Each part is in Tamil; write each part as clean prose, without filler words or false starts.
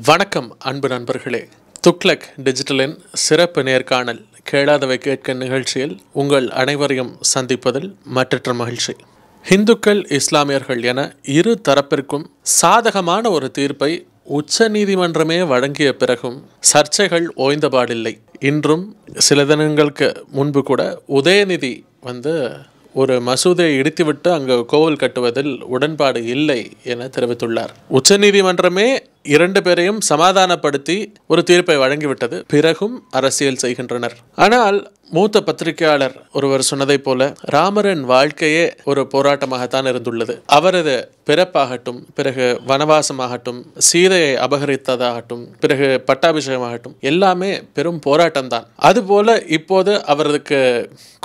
வணக்கம் அன்பு நண்பர்களே. துக்ளக் டிஜிட்டலின் சிறப்பு நேர்காணல் கேளாதவை கேட்க நிகழ்ச்சியில் உங்கள் அனைவரையும் சந்திப்பதில் மற்றற்ற மகிழ்ச்சி. இந்துக்கள் இஸ்லாமியர்கள் என இரு தரப்பிற்கும் சாதகமான ஒரு தீர்ப்பை உச்ச நீதிமன்றமே வழங்கிய பிறகும் சர்ச்சைகள் ஓய்ந்தபாடில்லை. இன்றும் சில தினங்களுக்கு முன்பு கூட உதயநிதி ஒரு மசூதியை இடித்துவிட்டு அங்கு கோவில் கட்டுவதில் உடன்பாடு இல்லை என தெரிவித்துள்ளார். உச்சநீதிமன்றமே இரண்டு பேரையும் சமாதானப்படுத்தி ஒரு தீர்ப்பை வழங்கிவிட்டது. பிறகும் அரசியல் செய்கின்றனர். ஆனால் மூத்த பத்திரிகையாளர் ஒருவர் சொன்னதை போல ராமரின் வாழ்க்கையே ஒரு போராட்டமாகத்தான் இருந்துள்ளது. அவரது பிறப்பாகட்டும், பிறகு வனவாசமாகட்டும், சீதையை அபகரித்ததாகட்டும், பிறகு பட்டாபிஷேகமாகட்டும், எல்லாமே பெரும் போராட்டம்தான். அதுபோல இப்போது அவருக்கு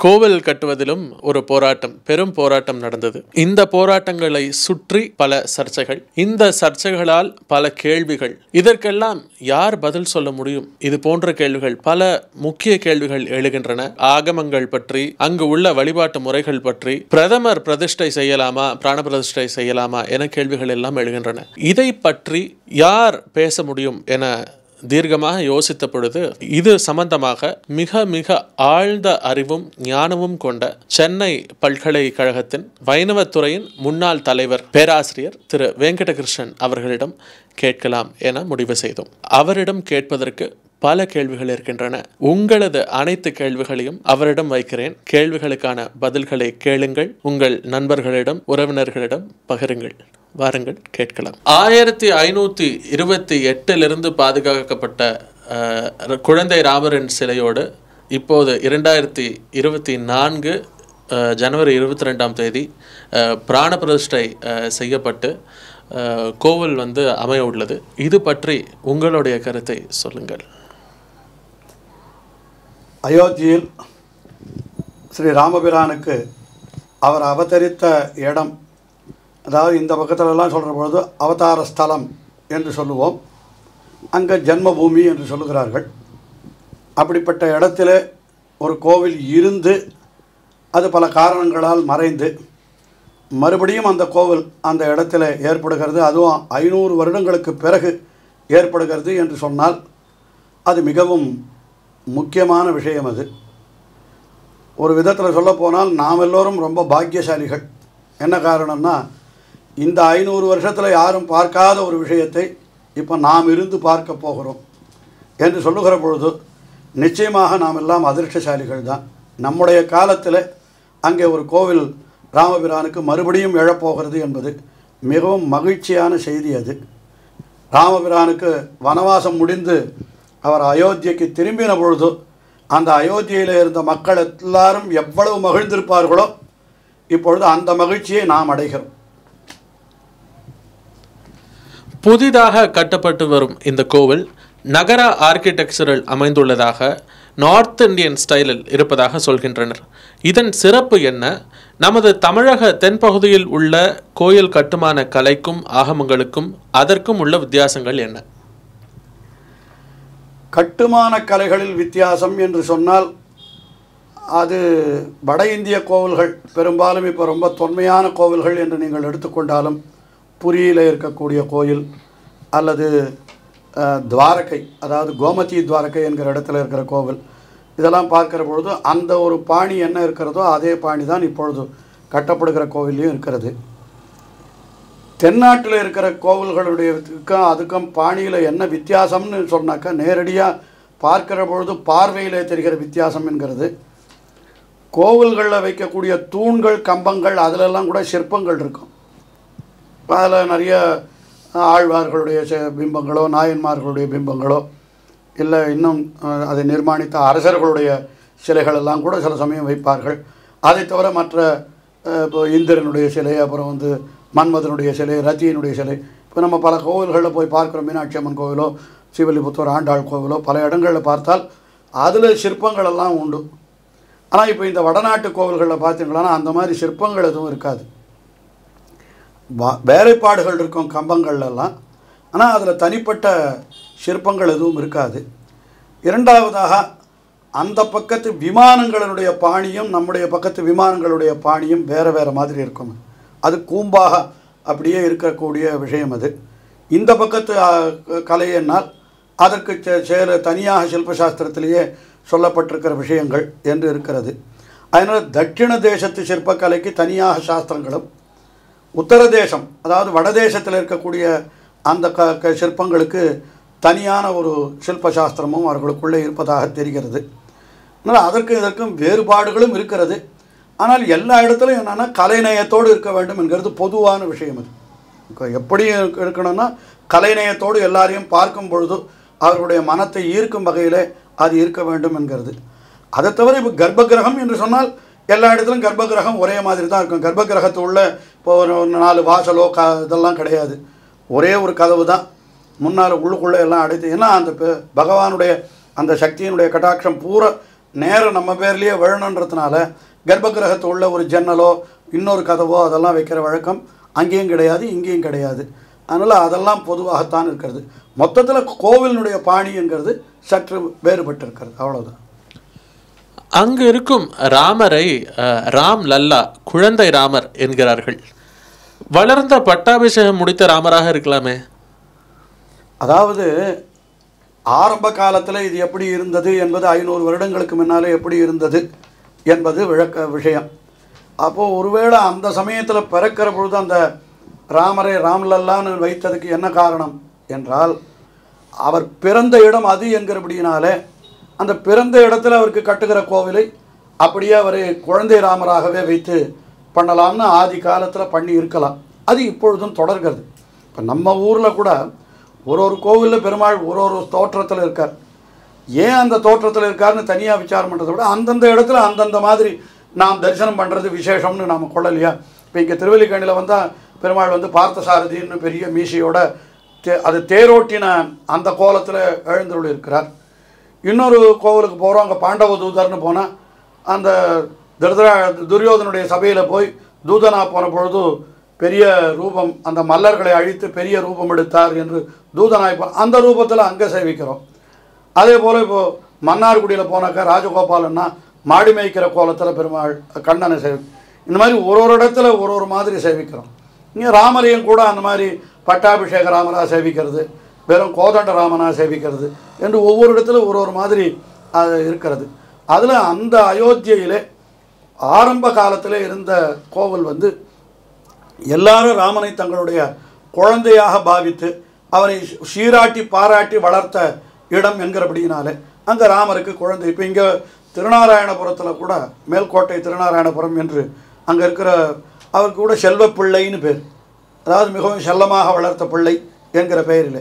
கோவில் கட்டுவதிலும் ஒரு போராட்டம், பெரும் போராட்டம் நடந்தது. இந்த போராட்டங்களை சுற்றி பல சர்ச்சைகள், இந்த சர்ச்சைகளால் பல கேள்விகள். இதற்கெல்லாம் யார் பதில் சொல்ல முடியும்? இது போன்ற கேள்விகள், பல முக்கிய கேள்விகள் எழுகின்றன. ஆகமங்கள் பற்றி, அங்கு உள்ள வழிபாட்டு முறைகள் பற்றி, பிரதமர் பிரதிஷ்டை செய்யலாமா, பிராண பிரதிஷ்டை செய்யலாமா என கேள்விகள் எல்லாம் எழுகின்றன. இதை பற்றி யார் பேச முடியும் என தீர்க்கமாக யோசித்த பொழுது இது சம்பந்தமாக மிக மிக ஆழ்ந்த அறிவும் ஞானமும் கொண்ட சென்னை பல்கலைக்கழகத்தின் வைணவத்துறையின் முன்னாள் தலைவர் பேராசிரியர் திரு வெங்கடகிருஷ்ணன் அவர்களிடம் கேட்கலாம் என முடிவு செய்தோம். அவரிடம் கேட்பதற்கு பல கேள்விகள் இருக்கின்றன. உங்களது அனைத்து கேள்விகளையும் அவரிடம் வைக்கிறேன். கேள்விகளுக்கான பதில்களை கேளுங்கள். உங்கள் நண்பர்களிடம், உறவினர்களிடம் பகிருங்கள். வாருங்கள், கேட்கலாம். 1528 பாதுகாக்கப்பட்ட குழந்தை ராமரின் சிலையோடு இப்போது 2024 ஜனவரி 22 பிராண பிரதிஷ்டை செய்யப்பட்டு கோவில் அமைய உள்ளது. இது பற்றி உங்களுடைய கருத்தை சொல்லுங்கள். அயோத்தியில் ஸ்ரீ ராமபிரானுக்கு அவர் அவதரித்த இடம், அதாவது இந்த பக்கத்திலெல்லாம் சொல்கிற பொழுது அவதார ஸ்தலம் என்று சொல்லுவோம், அங்கே ஜன்மபூமி என்று சொல்லுகிறார்கள். அப்படிப்பட்ட இடத்துல ஒரு கோவில் இருந்து அது பல காரணங்களால் மறைந்து மறுபடியும் அந்த கோவில் அந்த இடத்துல ஏற்படுகிறது, அதுவும் 500 வருடங்களுக்கு பிறகு ஏற்படுகிறது என்று சொன்னால் அது மிகவும் முக்கியமான விஷயம். அது ஒரு விதத்தில் சொல்ல போனால் நாம் எல்லோரும் ரொம்ப பாக்கியசாலிகள். என்ன காரணம்னா, இந்த 500 வருஷத்தில் யாரும் பார்க்காத ஒரு விஷயத்தை இப்போ நாம் இருந்து பார்க்க போகிறோம் என்று சொல்லுகிற பொழுது நிச்சயமாக நாம் எல்லாம் அதிர்ஷ்டசாலிகள் தான். நம்முடைய காலத்தில் அங்கே ஒரு கோவில் ராமபிரானுக்கு மறுபடியும் எழப்போகிறது என்பது மிகவும் மகிழ்ச்சியான செய்தி. அது ராமபிரானுக்கு வனவாசம் முடிந்து அவர் அயோத்தியைக்கு திரும்பின பொழுது அந்த அயோத்தியில் இருந்த மக்கள் எல்லாரும் எவ்வளவு மகிழ்ந்திருப்பார்களோ இப்பொழுது அந்த மகிழ்ச்சியை நாம் அடைகிறோம். புதிதாக கட்டப்பட்டு வரும் இந்த கோவில் நகர ஆர்கிடெக்சரில் அமைந்துள்ளதாக, நார்த் இந்தியன் ஸ்டைலில் இருப்பதாக சொல்கின்றனர். இதன் சிறப்பு என்ன? நமது தமிழக தென்பகுதியில் உள்ள கோயில் கட்டுமான கலைக்கும் ஆகமங்களுக்கும் அதற்கும் உள்ள வித்தியாசங்கள் என்ன? கட்டுமான கலைகளில் வித்தியாசம் என்று சொன்னால், அது வட இந்திய கோவில்கள் பெரும்பாலும் இப்போ ரொம்ப தொன்மையான கோவில்கள் என்று நீங்கள் எடுத்துக்கொண்டாலும், புரியில் இருக்கக்கூடிய கோயில் அல்லது துவாரகை, அதாவது கோமதி துவாரகை என்கிற இடத்துல இருக்கிற கோவில், இதெல்லாம் பார்க்கிற பொழுது அந்த ஒரு பாணி என்ன இருக்கிறதோ அதே பாணி தான் இப்பொழுது கட்டப்படுகிற கோவிலையும் இருக்கிறது. தென்னாட்டில் இருக்கிற கோவில்களுடையதுக்கும் அதுக்கும் பாணியில் என்ன வித்தியாசம்னு சொன்னாக்கா, நேரடியாக பார்க்கிற பொழுது பார்வையிலே தெரிகிற வித்தியாசம் என்கிறது. கோவில்களில் வைக்கக்கூடிய தூண்கள், கம்பங்கள், அதிலெல்லாம் கூட சிற்பங்கள் இருக்கும். அதில் நிறைய ஆழ்வார்களுடைய பிம்பங்களோ, நாயன்மார்களுடைய பிம்பங்களோ, இல்லை இன்னும் அதை நிர்மாணித்த அரசர்களுடைய சிலைகளெல்லாம் கூட சில சமயம் வைப்பார்கள். அதை தவிர மற்ற இப்போ இந்திரனுடைய சிலை, அப்புறம் மன்மதனுடைய சிலை, ரத்தியினுடைய சிலை, இப்போ நம்ம பல கோவில்களில் போய் பார்க்குறோம். மீனாட்சி அம்மன் கோவிலோ, சிவலிபுத்தூர் ஆண்டாள் கோவிலோ, பல இடங்களில் பார்த்தால் அதில் சிற்பங்கள் எல்லாம் உண்டு. ஆனால் இப்போ இந்த வடநாட்டு கோவில்களில் பார்த்தீங்கன்னா அந்த மாதிரி சிற்பங்கள் எதுவும் இருக்காது. வேலைப்பாடுகள் இருக்கும் கம்பங்கள்லாம், ஆனால் அதில் தனிப்பட்ட சிற்பங்கள் எதுவும் இருக்காது. இரண்டாவதாக, அந்த பக்கத்து விமானங்களுடைய பாணியும் நம்முடைய பக்கத்து விமானங்களுடைய பாணியும் வேறு வேறு மாதிரி இருக்கும். அது கூம்பாக அப்படியே இருக்கக்கூடிய விஷயம். அது இந்த பக்கத்து கலை என்னால் அதற்கு தனியாக சில்பசாஸ்திரத்திலேயே சொல்லப்பட்டிருக்கிற விஷயங்கள் என்று இருக்கிறது. அதனால் தட்சிண தேசத்து சிற்பக்கலைக்கு தனியாக சாஸ்திரங்களும், உத்தர தேசம் அதாவது வடதேசத்தில் இருக்கக்கூடிய அந்த சிற்பங்களுக்கு தனியான ஒரு சில்பசாஸ்திரமும் அவர்களுக்குள்ளே இருப்பதாக தெரிகிறது. அதனால் அதற்கு இதற்கும் வேறுபாடுகளும் இருக்கிறது. ஆனால் எல்லா இடத்துலையும் என்னென்னா கலைநயத்தோடு இருக்க வேண்டும் என்கிறது பொதுவான விஷயம். அது எப்படி இருக்கணும்னா கலைநயத்தோடு எல்லாரையும் பார்க்கும் பொழுது அவர்களுடைய மனத்தை ஈர்க்கும் வகையில் அது இருக்க வேண்டும் என்கிறது. அதை தவிர இப்போ கர்ப்பகிரகம் என்று சொன்னால் எல்லா இடத்துலையும் கர்ப்பகிரகம் ஒரே மாதிரி தான் இருக்கும். கர்ப்பகிரகத்து உள்ள இப்போ ஒரு 4 வாசலோ இதெல்லாம் கிடையாது. ஒரே ஒரு கதவு தான் முன்னால் உள்ளுக்குள்ளே எல்லாம் அடைத்து. ஏன்னா அந்த பகவானுடைய அந்த சக்தியினுடைய கட்டாட்சம் பூரா நேரம் நம்ம பேர்லேயே விழணுன்றதுனால கர்ப்பகிரகத்து உள்ள ஒரு ஜன்னலோ இன்னொரு கதவோ அதெல்லாம் வைக்கிற வழக்கம் அங்கேயும் கிடையாது, இங்கேயும் கிடையாது. அதனால் அதெல்லாம் பொதுவாகத்தான் இருக்கிறது. மொத்தத்தில் கோவிலினுடைய பாணிங்கிறது சற்று வேறுபட்டு இருக்கிறது, அவ்வளோதான். அங்கு இருக்கும் ராமரை ராம் லல்லா, குழந்தை ராமர் என்கிறார்கள். வளர்ந்த பட்டாபிஷேகம் முடித்த ராமராக இருக்கலாமே? அதாவது ஆரம்ப காலத்தில் இது எப்படி இருந்தது என்பது 500 வருடங்களுக்கு முன்னாலே எப்படி இருந்தது என்பது விஷயம். அப்போது ஒருவேளை அந்த சமயத்தில் பிறக்கிற பொழுது அந்த ராமரை ராம்லல்லான்னு வைத்ததுக்கு என்ன காரணம் என்றால், அவர் பிறந்த இடம் அது என்கிறபடியினாலே அந்த பிறந்த இடத்துல அவருக்கு கட்டுகிற கோவிலை அப்படியே அவர் குழந்தை ராமராகவே வைத்து பண்ணலாம்னு ஆதி காலத்தில் பண்ணி இருக்கலாம். அது இப்பொழுதும் தொடர்கிறது. இப்போ நம்ம ஊரில் கூட ஒரு கோவிலில் பெருமாள் ஒரு தோற்றத்தில் இருக்கார். ஏன் அந்த தோற்றத்தில் இருக்காருன்னு தனியாக விசாரம் பண்ணுறதை விட அந்தந்த இடத்துல அந்தந்த மாதிரி நாம் தரிசனம் பண்ணுறது விசேஷம்னு நாம் கொள்ளலையா? இப்போ இங்கே திருவல்லிக்கேணியில் வந்தால் பெருமாள் பார்த்தசாரதின்னு பெரிய மீசையோட அது தேரோட்டின அந்த கோலத்தில் எழுந்தருள் இருக்கிறார். இன்னொரு கோவிலுக்கு போகிறோம், அங்கே பாண்டவ தூதர்னு போனால் அந்த துரியோதனுடைய சபையில் போய் தூதனா போன பொழுது பெரிய ரூபம், அந்த மல்லர்களை அழித்து பெரிய ரூபம் எடுத்தார் என்று தூதனாய் அந்த ரூபத்தில் அங்கே சேவிக்கிறோம். அதே போல் இப்போது மன்னார்குடியில் போனாக்கா ராஜகோபாலன்னா மாடி மேய்க்கிற கோலத்தில் பெருமாள் கண்ணனை இந்த மாதிரி ஒரு இடத்துல ஒரு மாதிரி சேவிக்கிறோம். இங்கே ராமரையும் கூட அந்த மாதிரி பட்டாபிஷேக ராமனாக சேவிக்கிறது, வெறும் கோதண்ட ராமனாக சேவிக்கிறது என்று ஒவ்வொரு இடத்துல ஒரு மாதிரி அது இருக்கிறது. அதில் அந்த அயோத்தியிலே ஆரம்ப காலத்தில் இருந்த கோவில் எல்லாரும் ராமனை தங்களுடைய குழந்தையாக பாவித்து அவரை சீராட்டி பாராட்டி வளர்த்த இடம் என்கிறபடியினாலே அங்கே ராமருக்கு குழந்தை. இப்போ இங்கே திருநாராயணபுரத்தில் கூட மேல்கோட்டை திருநாராயணபுரம் என்று அங்கே இருக்கிற அவருக்கு கூட செல்வ பிள்ளைன்னு பேர், அதாவது மிகவும் செல்லமாக வளர்த்த பிள்ளை என்கிற பெயரில்.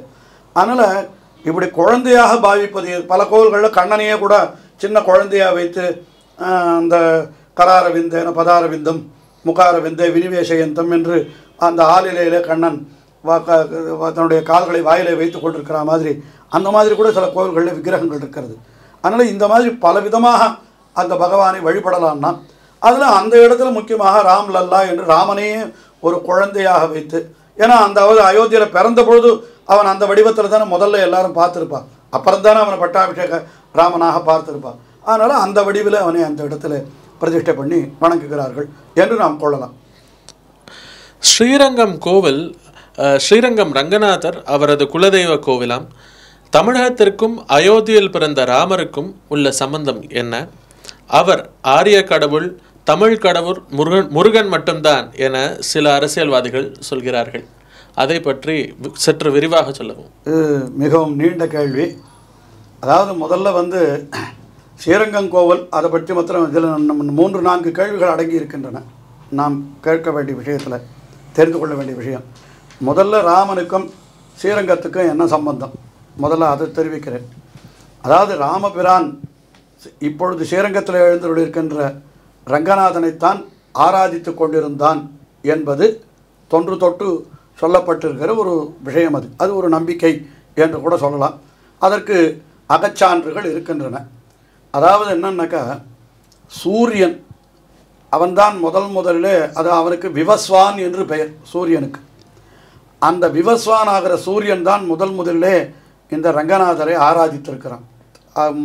அதனால் இப்படி குழந்தையாக பாவிப்பது பல கோவில்களில் கண்ணனையே கூட சின்ன குழந்தையாக வைத்து அந்த கராரவிந்தேன பதாரவிந்தம் முகாரவிந்தே வினிவேசயந்தம் என்று அந்த ஆளிலையிலே கண்ணன் தன்னுடைய கால்களை வாயிலை வைத்து கொண்டிருக்கிற மாதிரி அந்த மாதிரி கூட சில கோவில்களில் விக்கிரகங்கள் இருக்கிறது. அதனால் இந்த மாதிரி பலவிதமாக அந்த பகவானை வழிபடலான்னா அதில் அந்த இடத்துல முக்கியமாக ராம் லல்லா என்று ராமனையே ஒரு குழந்தையாக வைத்து, ஏன்னா அந்த அயோத்தியில் பிறந்த பொழுது அவன் அந்த வடிவத்தில் தானே முதல்ல எல்லாரும் பார்த்துருப்பான், அப்புறம் தானே அவனை பட்டாபிஷேக ராமனாக பார்த்துருப்பான். அதனால் அந்த வடிவில் அவனை அந்த இடத்துல பிரதிஷ்டை பண்ணி வணங்குகிறார்கள் என்று நாம் கொள்ளலாம். ஸ்ரீரங்கம் கோவில், ஸ்ரீரங்கம் ரங்கநாதர் அவரது குலதெய்வ கோவிலாம். தமிழகத்திற்கும் அயோத்தியில் பிறந்த ராமருக்கும் உள்ள சம்பந்தம் என்ன? அவர் ஆரிய கடவுள், தமிழ் கடவுள் முருகன் மட்டும்தான் என சில அரசியல்வாதிகள் சொல்கிறார்கள். அதை பற்றி சற்று விரிவாக சொல்லவும். இது மிகவும் நீண்ட கேள்வி. அதாவது முதல்ல ஸ்ரீரங்கம் கோவில் அதை பற்றி மாத்திரம் இதில் 3-4 கேள்விகள் அடங்கி இருக்கின்றன. நாம் கேட்க வேண்டிய விஷயத்தில் தெரிந்து கொள்ள வேண்டிய விஷயம். முதல்ல ராமனுக்கும் ஸ்ரீரங்கத்துக்கும் என்ன சம்பந்தம், முதல்ல அதை தெரிவிக்கிறேன். அதாவது ராமபிரான் இப்பொழுது ஸ்ரீரங்கத்தில் எழுந்தருளிருக்கின்ற ரங்கநாதனைத்தான் ஆராதித்து கொண்டிருந்தான் என்பது தொன்று தொட்டு சொல்லப்பட்டிருக்கிற ஒரு விஷயம். அது ஒரு நம்பிக்கை என்று கூட சொல்லலாம். அதற்கு அகச்சான்றுகள் இருக்கின்றன. அதாவது என்னன்னாக்கா, சூரியன் அவன்தான் முதலிலே, அது அவனுக்கு விவஸ்வான் என்று பெயர் சூரியனுக்கு. அந்த விவஸ்வான் ஆகிற சூரியன் தான் முதலிலே இந்த ரங்கநாதரை ஆராதித்திருக்கிறான்,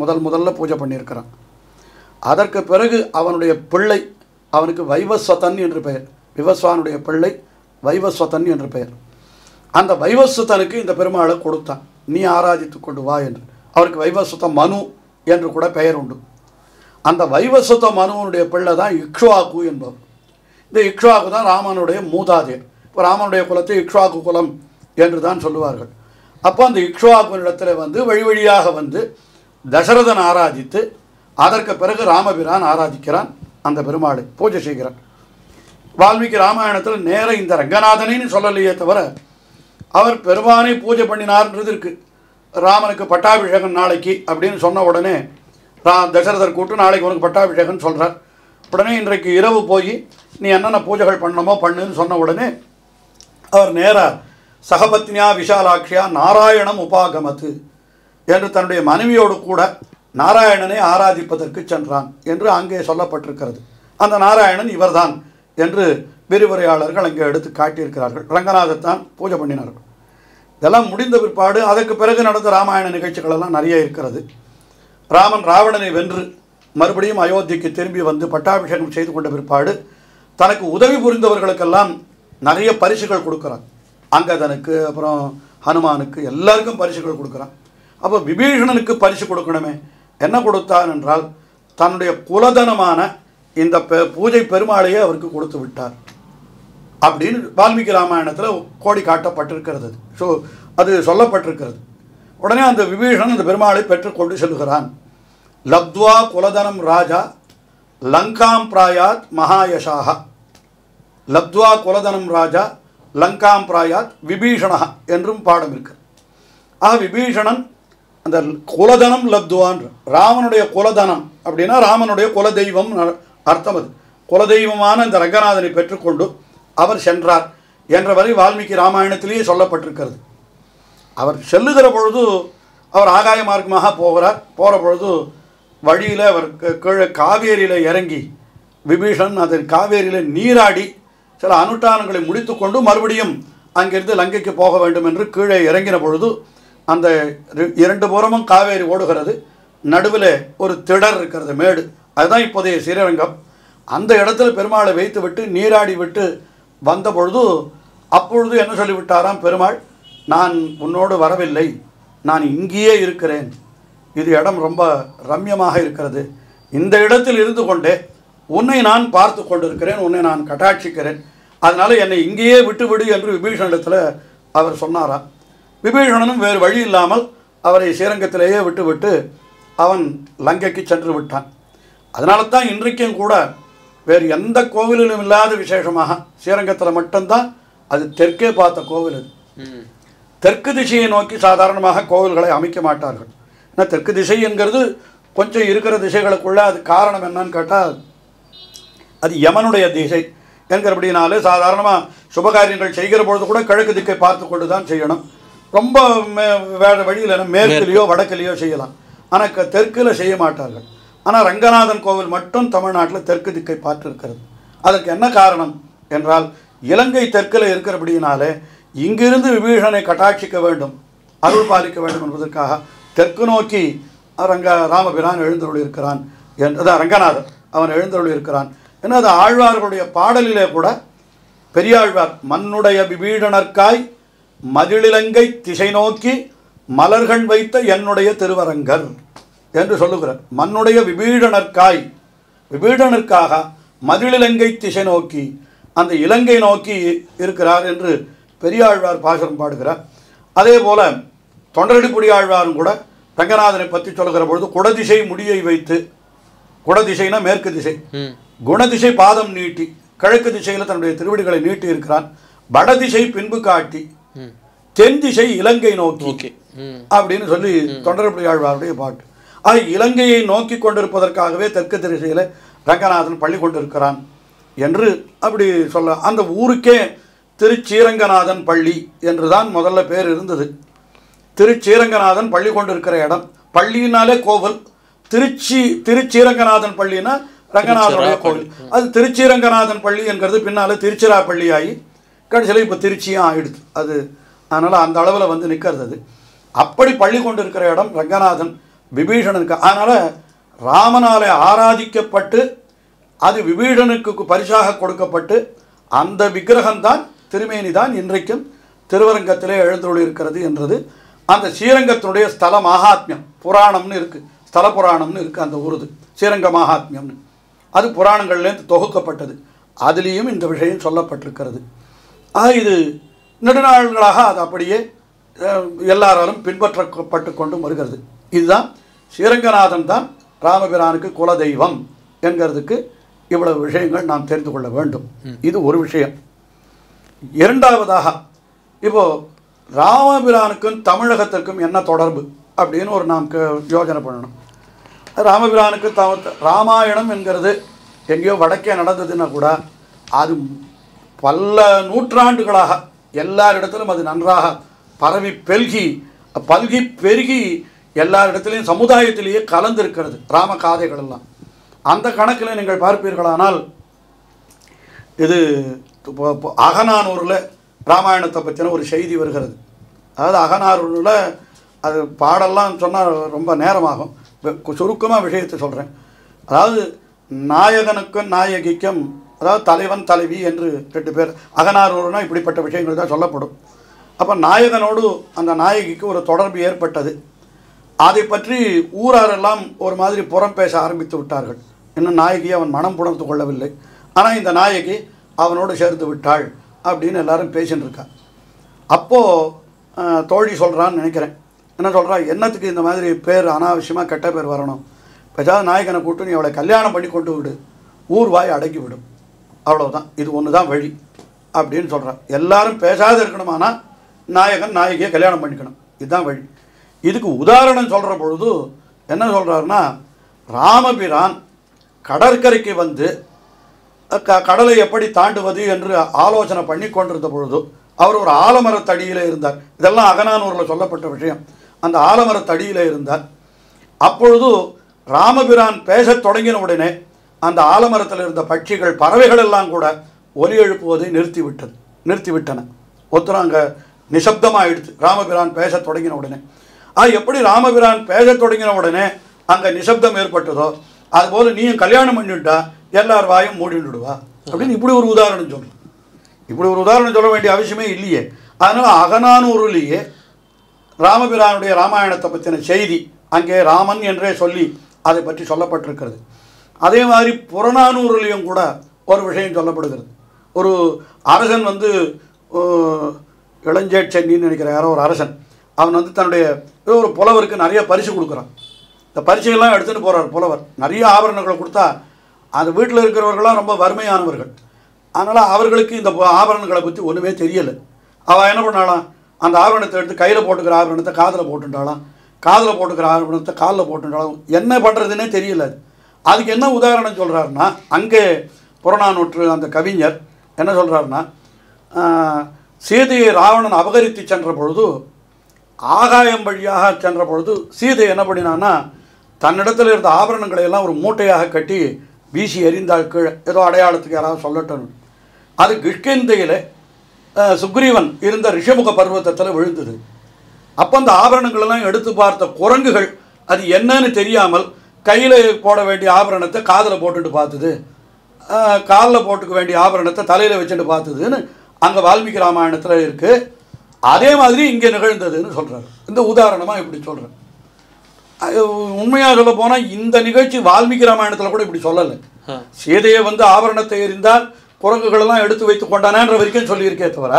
முதல்ல பூஜை பண்ணியிருக்கிறான். அதற்கு பிறகு அவனுடைய பிள்ளை, அவனுக்கு வைவஸ்வதன் என்று பெயர், விவஸ்வானுடைய பிள்ளை வைவஸ்வதன் என்று பெயர். அந்த வைவஸ்வதனுக்கு இந்த பெருமாளை கொடுத்தான், நீ ஆராதித்து கொண்டு வா என்று. அவருக்கு வைவஸ்வத மனு என்று கூட பெயர் உண்டு. அந்த வைவஸ்வத மனுவனுடைய பிள்ளை தான் இக்ஷ்வாகு என்பவர். இந்த இக்ஷ்வாகு தான் ராமனுடைய மூதாதையர். இப்போ ராமனுடைய குலத்தை இக்ஷ்வாகு குலம் என்று தான் சொல்லுவார்கள். அப்போ அந்த இக்ஷ்வாகுனிடத்தில் வந்து வழி வழியாக வந்து தசரதன் ஆராதித்து அதற்கு பிறகு ராமபிரான் ஆராதிக்கிறான், அந்த பெருமாளை பூஜை செய்கிறான். வால்மீகி ராமாயணத்தில் நேர இந்த ரங்கநாதனின்னு சொல்லலையே தவிர அவர் பெருமானை பூஜை பண்ணினார்ன்றது இருக்குது. ராமனுக்கு பட்டாபிஷேகம் நாளைக்கு அப்படின்னு சொன்ன உடனே தசரதர் கூட்டு நாளைக்கு உனக்கு பட்டாபிஷேகம்னு சொல்கிறார். உடனே இன்றைக்கு இரவு போய் நீ என்னென்ன பூஜைகள் பண்ணணுமோ பண்ணுன்னு சொன்ன உடனே அவர் நேராக சகபத்னியா விஷாலாட்சியா நாராயணம் உபாகமத்து என்று தன்னுடைய மனைவியோடு கூட நாராயணனை ஆராதிப்பதற்கு சென்றான் என்று அங்கே சொல்லப்பட்டிருக்கிறது. அந்த நாராயணன் இவர்தான் என்று விரிவுரையாளர்கள் அங்கே எடுத்து காட்டியிருக்கிறார்கள். ரங்கநாதத்தான் பூஜை பண்ணினார்கள். இதெல்லாம் முடிந்த பிற்பாடு அதற்கு பிறகு நடந்த ராமாயண நிகழ்ச்சிகளெல்லாம் நிறைய இருக்கிறது. ராமன் ராவணனை வென்று மறுபடியும் அயோத்திக்கு திரும்பி வந்து பட்டாபிஷேகம் செய்து கொண்ட பிற்பாடு தனக்கு உதவி புரிந்தவர்களுக்கெல்லாம் நிறைய பரிசுகள் கொடுக்குறான். அங்கதனுக்கு, அப்புறம் ஹனுமானுக்கு, எல்லாருக்கும் பரிசுகள் கொடுக்குறான். அப்போ விபீஷணனுக்கு பரிசு கொடுக்கணுமே, என்ன கொடுத்தான் என்றால் தன்னுடைய குலதனமான இந்த பூஜை பெருமாளையே அவருக்கு கொடுத்து விட்டார் அப்படின்னு வால்மீகி ராமாயணத்தில் கோடி காட்டப்பட்டிருக்கிறது. ஸோ அது சொல்லப்பட்டிருக்கிறது. உடனே அந்த விபீஷணன் அந்த பெருமாளை பெற்றுக்கொண்டு செல்கிறான். லப்த்வா குலதனம் ராஜா லங்காம் பிராயாத் மகாயசாக. லப்த்வா குலதனம் ராஜா லங்காம் பிராயாத் விபீஷணா என்றும் பாடம் இருக்கு. விபீஷணன் அந்த குலதனம் லப்துவான், ராமனுடைய குலதனம் அப்படின்னா ராமனுடைய குலதெய்வம் அர்த்தம். அது குலதெய்வமான இந்த ரங்கநாதனை பெற்றுக்கொண்டு அவர் சென்றார் என்ற வரை வால்மீகி ராமாயணத்திலேயே சொல்லப்பட்டிருக்கிறது. அவர் செல்லுகிற பொழுது அவர் ஆகாய மார்க்கமாக போகிற பொழுது வழியில் அவர் கீழே காவேரியில் இறங்கி விபீஷன் அது காவேரியில் நீராடி சில அனுஷ்டானங்களை முடித்து கொண்டு மறுபடியும் அங்கிருந்து லங்கைக்கு போக வேண்டும் என்று கீழே இறங்கின பொழுது அந்த இரண்டு புறமும் காவேரி ஓடுகிறது, நடுவில் ஒரு திடர் இருக்கிறது, மேடு, அதுதான் இப்போதைய ஸ்ரீரங்கம். அந்த இடத்துல பெருமாளை வைத்து விட்டு நீராடி விட்டு வந்த பொழுது அப்பொழுது என்ன சொல்லிவிட்டாராம் பெருமாள், நான் உன்னோடு வரவில்லை, நான் இங்கேயே இருக்கிறேன், இது இடம் ரொம்ப ரம்யமாக இருக்கிறது, இந்த இடத்தில் இருந்து கொண்டே உன்னை நான் பார்த்து கொண்டிருக்கிறேன், உன்னை நான் கட்டாட்சிக்கிறேன், அதனால் என்னை இங்கேயே விட்டுவிடு என்று விபீஷணத்தில் அவர் சொன்னாராம். விபீஷணனும் வேறு வழி இல்லாமல் அவரை ஸ்ரீரங்கத்திலேயே விட்டுவிட்டு அவன் லங்கைக்கு சென்று விட்டான். அதனால தான் இன்றைக்கும் கூட வேறு எந்த கோவிலிலும் இல்லாத விசேஷமாக ஸ்ரீரங்கத்தில் மட்டும்தான் அது தெற்கே பார்த்த கோவில். அது தெற்கு திசையை நோக்கி சாதாரணமாக கோவில்களை அமைக்க மாட்டார்கள். ஏன்னா தெற்கு திசை என்கிறது கொஞ்சம் இருக்கிற திசைகளுக்குள்ள அது காரணம் என்னன்னு கேட்டால் அது யமனுடைய திசை என்கிறபடினாலே சாதாரணமாக சுபகாரியங்கள் செய்கிற பொழுது கூட கிழக்கு திக்கை பார்த்து கொண்டு தான் செய்யணும். ரொம்ப வேறு வழியில் மேற்குலேயோ வடக்குலேயோ செய்யலாம், ஆனால் தெற்கில் செய்ய மாட்டார்கள். ஆனால் ரங்கநாதன் கோவில் மட்டும் தமிழ்நாட்டில் தெற்கு திக்கை பார்த்து இருக்கிறது. அதற்கு என்ன காரணம் என்றால் இலங்கை தெற்கில் இருக்கிறபடியினாலே இங்கிருந்து விபீஷணனை கட்டாட்சிக்க வேண்டும், அருள் பாலிக்க வேண்டும் என்பதற்காக தெற்கு நோக்கி ராமபிரான் எழுந்தருள் இருக்கிறான் என்றுதான் ரங்கநாதன் அவன் எழுந்தருள் இருக்கிறான் என்று அது ஆழ்வார்களுடைய பாடலிலே கூட பெரியாழ்வார் மண்ணுடைய விபீஷணர்க்காய் மதிலிலங்கை திசை நோக்கி மலர்கள் வைத்த என்னுடைய திருவரங்கர் என்று சொல்லுகிறார். மண்ணுடைய விபீஷணர்க்காய், விபீஷணருக்காக மதிலிலங்கை திசை நோக்கி அந்த இலங்கை நோக்கி இருக்கிறார் என்று பெரியாழ்வார் பாசுரம் பாடுகிறார். அதே போல தொண்டரடிப்புடி ஆழ்வாரும் கூட ரங்கநாதனை பற்றி சொல்லுகிற பொழுது குடதிசை முடியை வைத்து, குடதிசைனா மேற்கு திசை, குணதிசை பாதம் நீட்டி கிழக்கு திசையில் தன்னுடைய திருவடிகளை நீட்டி இருக்கிறான், வடதிசை பின்பு காட்டி தென் திசை இலங்கை நோக்கி அப்படின்னு சொல்லி தொண்டரடிப்புடி ஆழ்வாருடைய பாட்டு. இலங்கையை நோக்கி கொண்டிருப்பதற்காகவே தெற்கு திசையில் ரங்கநாதன் பள்ளி கொண்டிருக்கிறான் என்று அப்படி சொல்ல. அந்த ஊருக்கே திருச்சீரங்கநாதன் பள்ளி என்றுதான் முதல்ல பேர் இருந்தது. திருச்சீரங்கநாதன் பள்ளி கொண்டிருக்கிற இடம், பள்ளினாலே கோவில், திருச்சீரங்கநாதன் பள்ளினா ரங்கநாதனுடைய கோவில். அது திருச்சீரங்கநாதன் பள்ளி என்கிறது பின்னால் திருச்சிராப்பள்ளி ஆகி கடைசியில் இப்போ திருச்சியும் ஆகிடுது. அது அதனால் அந்த அளவில் வந்து நிற்கிறது. அது அப்படி பள்ளி கொண்டிருக்கிற இடம் ரங்கநாதன் விபீஷணனுக்கு. அதனால் ராமனாலே ஆராதிக்கப்பட்டு அது விபீஷணனுக்கு பரிசாக கொடுக்கப்பட்டு அந்த விக்கிரகம்தான் திருமேனி தான் இன்றைக்கும் திருவரங்கத்திலே எழுந்தருளி இருக்கிறது என்றது அந்த ஸ்ரீரங்கத்தினுடைய ஸ்தல மகாத்மியம். புராணம்னு இருக்குது, ஸ்தல புராணம்னு இருக்குது அந்த ஊருது, ஸ்ரீரங்க மகாத்மியம்னு. அது புராணங்கள்லேருந்து தொகுக்கப்பட்டது. அதுலேயும் இந்த விஷயம் சொல்லப்பட்டிருக்கிறது. இது நெடுநாள்களாக அது அப்படியே எல்லாராலும் பின்பற்றப்பட்டு கொண்டும் வருகிறது. இதுதான் ஸ்ரீரங்கநாதன் தான் ராமபிரானுக்கு குலதெய்வம் என்கிறதுக்கு இவ்வளவு விஷயங்கள் நாம் தெரிந்து கொள்ள வேண்டும். இது ஒரு விஷயம். இரண்டாவதாக, இப்போது ராமபிரானுக்கும் தமிழகத்திற்கும் என்ன தொடர்பு அப்படின்னு ஒரு நாம் யோசனை பண்ணணும். ராமபிரானுக்கு ராமாயணம் என்கிறது எங்கேயோ வடக்கே நடந்ததுன்னா கூட அது பல நூற்றாண்டுகளாக எல்லாரிடத்திலும் அது நன்றாக பரவி பல்கி பெருகி எல்லாரிடத்திலையும் சமுதாயத்திலேயே கலந்திருக்கிறது ராம காதைகள் எல்லாம். அந்த கணக்கில் நீங்கள் பார்ப்பீர்களானால் இது அகநானூரில் ராமாயணத்தை பற்றின ஒரு செய்தி வருகிறது. அதாவது அகநானூரில் அது பாடெல்லாம் சொன்னால் ரொம்ப நேரமாகும், சுருக்கமாக விஷயத்தை சொல்கிறேன். அதாவது நாயகனுக்கும் நாயகிக்கும், அதாவது தலைவன் தலைவி என்று 2 பேர். அகநானூறுனா இப்படிப்பட்ட விஷயங்கள் தான் சொல்லப்படும். அப்போ நாயகனோடு அந்த நாயகிக்கு ஒரு தொடர்பு ஏற்பட்டது. அதை பற்றி ஊராரெல்லாம் ஒரு மாதிரி புறம் பேச ஆரம்பித்து விட்டார்கள். இன்னும் நாயகி அவன் மனம் புணர்ந்து கொள்ளவில்லை, ஆனால் இந்த நாயகி அவனோடு சேர்ந்து விட்டாள் அப்படின்னு எல்லாரும் பேசின்னு இருக்கா. அப்போது தோழி சொல்கிறான்னு நினைக்கிறேன், என்ன சொல்கிறா, என்னத்துக்கு இந்த மாதிரி பேர் அனாவசியமாக கெட்ட பேர் வரணும், பேசாத நாயகனை கூட்டு நீ அவளை கல்யாணம் பண்ணி கொண்டு விடு, ஊர் வாய் அடக்கி விடும், அவ்வளோதான், இது ஒன்று தான் வழி அப்படின்னு சொல்கிறான். எல்லாரும் பேசாத இருக்கணுமானா நாயகன் நாயகியை கல்யாணம் பண்ணிக்கணும், இதுதான் வழி. இதுக்கு உதாரணம் சொல்கிற பொழுது என்ன சொல்கிறாருன்னா, ராமபிரான் கடற்கரைக்கு வந்து கடலை எப்படி தாண்டுவது என்று ஆலோசனை பண்ணி கொண்டிருந்த பொழுது அவர் ஒரு ஆலமரத்தடியில் இருந்தார். இதெல்லாம் அகநானூரில் சொல்லப்பட்ட விஷயம். அந்த ஆலமரத்தடியில் இருந்தார். அப்பொழுது ராமபிரான் பேசத் தொடங்கின உடனே அந்த ஆலமரத்தில் இருந்த பட்சிகள், பறவைகள் எல்லாம் கூட ஒலி எழுப்புவதை நிறுத்திவிட்டன. ஒருத்தரும் அங்கே நிசப்தமாகிடுது ராமபிரான் பேசத் தொடங்கின உடனே. எப்படி ராமபிரான் பேசத் தொடங்கின உடனே அங்கே நிசப்தம் ஏற்பட்டதோ அதுபோல் நீயும் கல்யாணம் பண்ணிவிட்டா எல்லார் வாயும் மூடிவிடுவா அப்படின்னு இப்படி ஒரு உதாரணம் சொல்லணும். இப்படி ஒரு உதாரணம் சொல்ல வேண்டிய அவசியமே இல்லையே. அதனால் அகநானூறுலேயே ராமபிரானுடைய ராமாயணத்தை பற்றின செய்தி அங்கே ராமன் என்றே சொல்லி அதை பற்றி சொல்லப்பட்டிருக்கிறது. அதே மாதிரி புறநானூறுலேயும் கூட ஒரு விஷயம் சொல்லப்படுகிறது. ஒரு அரசன் வந்து இளஞ்சேட்சென்னின்னு நினைக்கிற யாரோ ஒரு அரசன், அவன் வந்து தன்னுடைய ஒரு புலவருக்கு நிறைய பரிசு கொடுக்குறான். இந்த பரிசையெல்லாம் எடுத்துகிட்டு போகிறார் புலவர். நிறைய ஆபரணங்களை கொடுத்தா அந்த வீட்டில் இருக்கிறவர்கள்லாம் ரொம்ப வறுமையானவர்கள். அதனால் அவர்களுக்கு இந்த ஆபரணங்களை பற்றி ஒன்றுமே தெரியலை. அவள் என்ன பண்ணாலாம், அந்த ஆபரணத்தை எடுத்து கையில் போட்டுக்கிற ஆபரணத்தை காதில் போட்டுட்டாலாம், காதில் போட்டுக்கிற ஆபரணத்தை காலில் போட்டுட்டாலும் என்ன பண்ணுறதுன்னே தெரியல. அதுக்கு என்ன உதாரணம் சொல்கிறாருன்னா, அங்கே புறநானூற்று அந்த கவிஞர் என்ன சொல்கிறாருன்னா, சீதையை ராவணன் அபகரித்து சென்ற பொழுது, ஆகாயம் வழியாக சென்ற பொழுது சீதை என்ன பண்ணினான்னா தன்னிடத்தில் இருந்த ஆபரணங்களை எல்லாம் ஒரு மூட்டையாக கட்டி வீசி எறிந்தாள் கீழே, ஏதோ அடையாளத்துக்கு யாராவது சொல்லட்டும். அது கிஷ்கிந்தையில் சுக்ரீவன் இருந்த ரிஷமுக பர்வத்தத்தில் விழுந்தது. அப்போ அந்த ஆபரணங்களெல்லாம் எடுத்து பார்த்த குரங்குகள் அது என்னன்னு தெரியாமல் கையில் போட வேண்டிய ஆபரணத்தை காதில் போட்டுட்டு பார்த்துது, காலில் போட்டுக்க வேண்டிய ஆபரணத்தை தலையில் வச்சுட்டு பார்த்துதுன்னு அங்கே வால்மீகி ராமாயணத்தில் இருக்குது. அதே மாதிரி இங்கே நிகழ்ந்ததுன்னு சொல்கிறார். இந்த உதாரணமாக இப்படி சொல்கிறேன். உண்மையாக சொல்ல போனால் இந்த நிகழ்ச்சி வால்மீகி ராமாயணத்தில் கூட இப்படி சொல்லலை. சீதையை வந்து ஆபரணத்தை எறிந்தால் குரங்குகளெல்லாம் எடுத்து வைத்து கொண்டானன்ற வரைக்கும் சொல்லியிருக்கே தவிர